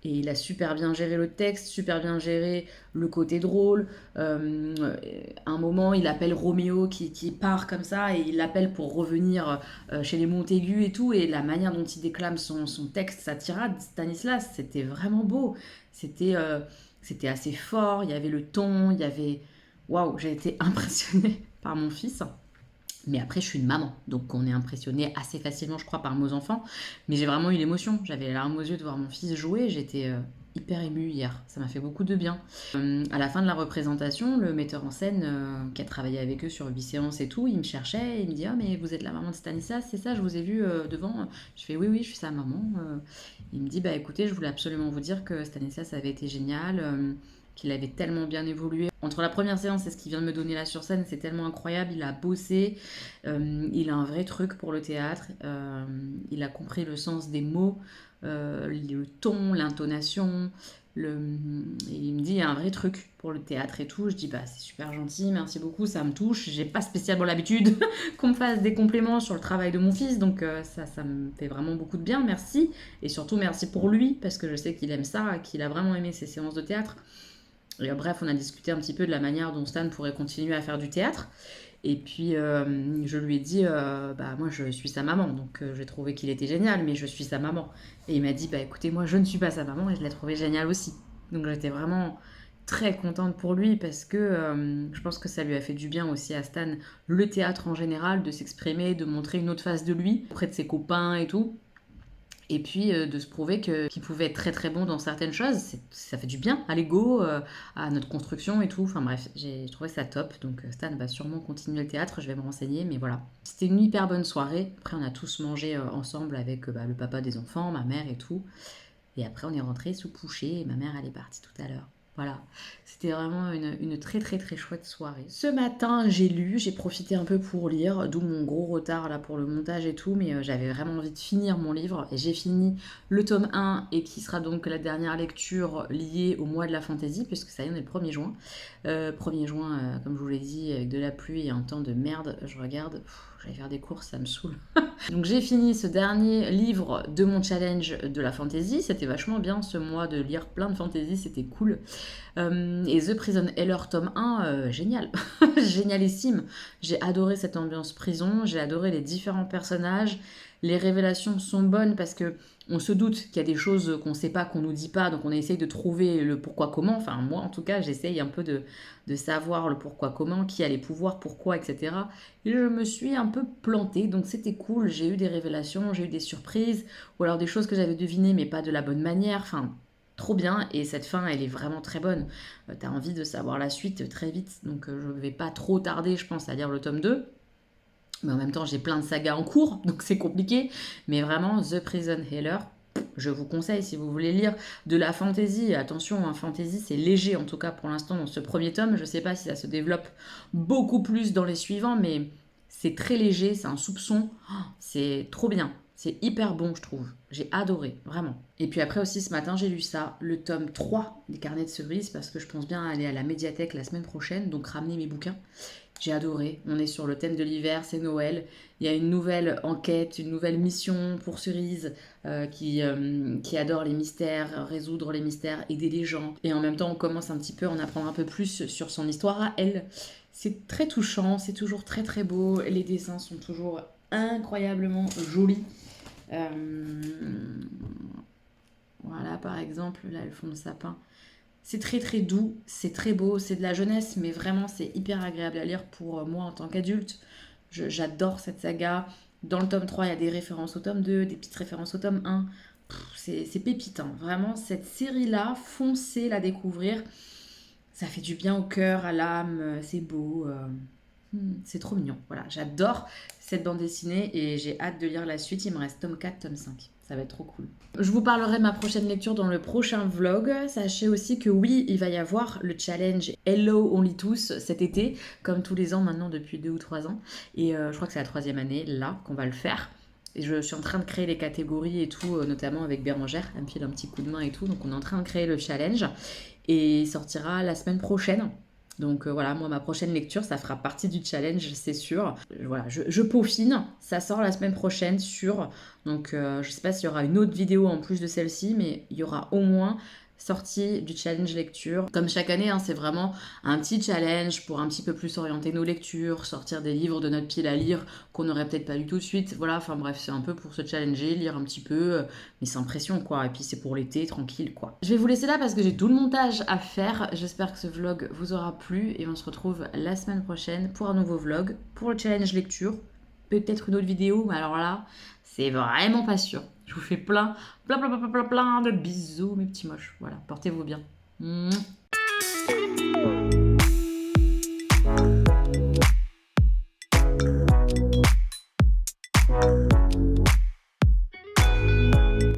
il a super bien géré le texte, super bien géré le côté drôle. À un moment, il appelle Roméo qui part comme ça et il l'appelle pour revenir chez les Montaigu et tout. Et la manière dont il déclame son texte, sa tirade, Stanislas, c'était vraiment beau. C'était assez fort, il y avait le ton, il y avait... Waouh, j'ai été impressionnée par mon fils. Mais après, je suis une maman, donc on est impressionné assez facilement, je crois, par nos enfants. Mais j'ai vraiment eu l'émotion. J'avais les larmes aux yeux de voir mon fils jouer. J'étais hyper émue hier. Ça m'a fait beaucoup de bien. À la fin de la représentation, le metteur en scène qui a travaillé avec eux sur 8 séances et tout, il me cherchait. Il me dit « Ah, mais vous êtes la maman de Stanislas, c'est ça? Je vous ai vu devant. » Je fais « Oui, je suis sa maman. » Il me dit « Bah écoutez, je voulais absolument vous dire que Stanislas avait été génial. » Qu'il avait tellement bien évolué. Entre la première séance et ce qu'il vient de me donner là sur scène, c'est tellement incroyable. Il a bossé, il a un vrai truc pour le théâtre, il a compris le sens des mots, le ton, l'intonation. Il me dit, il y a un vrai truc pour le théâtre et tout. Je dis, c'est super gentil, merci beaucoup, ça me touche. J'ai pas spécialement l'habitude qu'on me fasse des compléments sur le travail de mon fils, donc ça me fait vraiment beaucoup de bien, merci. Et surtout, merci pour lui, parce que je sais qu'il aime ça, qu'il a vraiment aimé ces séances de théâtre. Et bref, on a discuté un petit peu de la manière dont Stan pourrait continuer à faire du théâtre. Et puis, je lui ai dit, moi, je suis sa maman. Donc, j'ai trouvé qu'il était génial, mais je suis sa maman. Et il m'a dit, écoutez, moi, je ne suis pas sa maman et je l'ai trouvé génial aussi. Donc, j'étais vraiment très contente pour lui parce que je pense que ça lui a fait du bien aussi à Stan, le théâtre en général, de s'exprimer, de montrer une autre face de lui auprès de ses copains et tout. Et puis de se prouver qu'il pouvait être très très bon dans certaines choses, ça fait du bien à l'ego, à notre construction et tout. Enfin bref, j'ai trouvé ça top. Donc Stan va sûrement continuer le théâtre, je vais me renseigner, mais voilà. C'était une hyper bonne soirée. Après on a tous mangé ensemble avec le papa des enfants, ma mère et tout. Et après on est rentré sous coucher et ma mère elle est partie tout à l'heure. Voilà, c'était vraiment une très très très chouette soirée. Ce matin, j'ai profité un peu pour lire, d'où mon gros retard là pour le montage et tout, mais j'avais vraiment envie de finir mon livre et j'ai fini le tome 1 et qui sera donc la dernière lecture liée au mois de la fantaisie, puisque ça y est, on est le 1er juin. 1er juin, comme je vous l'ai dit, avec de la pluie et un temps de merde, je regarde, j'allais faire des courses, ça me saoule. Donc j'ai fini ce dernier livre de mon challenge de la fantasy, c'était vachement bien ce mois de lire plein de fantasy, c'était cool. Et The Prison Heller tome 1, génial, génialissime. J'ai adoré cette ambiance prison, j'ai adoré les différents personnages, les révélations sont bonnes parce que on se doute qu'il y a des choses qu'on ne sait pas, qu'on nous dit pas, donc on essaye de trouver le pourquoi comment. Enfin moi en tout cas j'essaye un peu de savoir le pourquoi comment, qui a les pouvoirs, pourquoi, etc. Et je me suis un peu plantée, donc c'était cool, j'ai eu des révélations, j'ai eu des surprises, ou alors des choses que j'avais devinées mais pas de la bonne manière, enfin trop bien, et cette fin elle est vraiment très bonne. T'as envie de savoir la suite très vite, donc je vais pas trop tarder je pense à lire le tome 2. Mais en même temps, j'ai plein de sagas en cours, donc c'est compliqué. Mais vraiment, The Prison Heller, je vous conseille si vous voulez lire de la fantasy. Attention, fantasy, c'est léger en tout cas pour l'instant dans ce premier tome. Je sais pas si ça se développe beaucoup plus dans les suivants, mais c'est très léger, c'est un soupçon. C'est trop bien. C'est hyper bon, je trouve. J'ai adoré, vraiment. Et puis après aussi, ce matin, j'ai lu ça, le tome 3 des Carnets de Cerises, parce que je pense bien aller à la médiathèque la semaine prochaine, donc ramener mes bouquins. J'ai adoré. On est sur le thème de l'hiver, c'est Noël. Il y a une nouvelle enquête, une nouvelle mission pour Cerise qui adore les mystères, résoudre les mystères, aider les gens. Et en même temps, on commence un petit peu à en apprendre un peu plus sur son histoire à elle. C'est très touchant, c'est toujours très très beau. Les dessins sont toujours incroyablement jolis. Voilà, par exemple, là, le fond de sapin. C'est très très doux, c'est très beau, c'est de la jeunesse, mais vraiment c'est hyper agréable à lire pour moi en tant qu'adulte. J'adore cette saga. Dans le tome 3, il y a des références au tome 2, des petites références au tome 1. C'est pépite, hein. Vraiment, cette série-là, foncez la découvrir. Ça fait du bien au cœur, à l'âme, c'est beau. C'est trop mignon. Voilà, j'adore cette bande dessinée et j'ai hâte de lire la suite. Il me reste tome 4, tome 5. Ça va être trop cool. Je vous parlerai de ma prochaine lecture dans le prochain vlog. Sachez aussi que oui, il va y avoir le challenge Hello On lit tous cet été, comme tous les ans maintenant depuis 2 ou 3 ans. Et je crois que c'est la 3e année là qu'on va le faire. Et je suis en train de créer les catégories et tout, notamment avec Bérangère. Elle me file un petit coup de main et tout. Donc on est en train de créer le challenge. Et il sortira la semaine prochaine. Donc voilà, moi ma prochaine lecture, ça fera partie du challenge, c'est sûr. Voilà, je peaufine, ça sort la semaine prochaine, sûr. Donc je sais pas s'il y aura une autre vidéo en plus de celle-ci, mais il y aura au moins sortie du challenge lecture. Comme chaque année, hein, c'est vraiment un petit challenge pour un petit peu plus orienter nos lectures, sortir des livres de notre pile à lire qu'on n'aurait peut-être pas lu tout de suite. Voilà, enfin bref, c'est un peu pour se challenger, lire un petit peu, mais sans pression quoi. Et puis c'est pour l'été, tranquille quoi. Je vais vous laisser là parce que j'ai tout le montage à faire. J'espère que ce vlog vous aura plu et on se retrouve la semaine prochaine pour un nouveau vlog, pour le challenge lecture. Peut-être une autre vidéo, mais alors là, c'est vraiment pas sûr. Je vous fais plein de bisous, mes petits moches. Voilà, portez-vous bien. Mouah.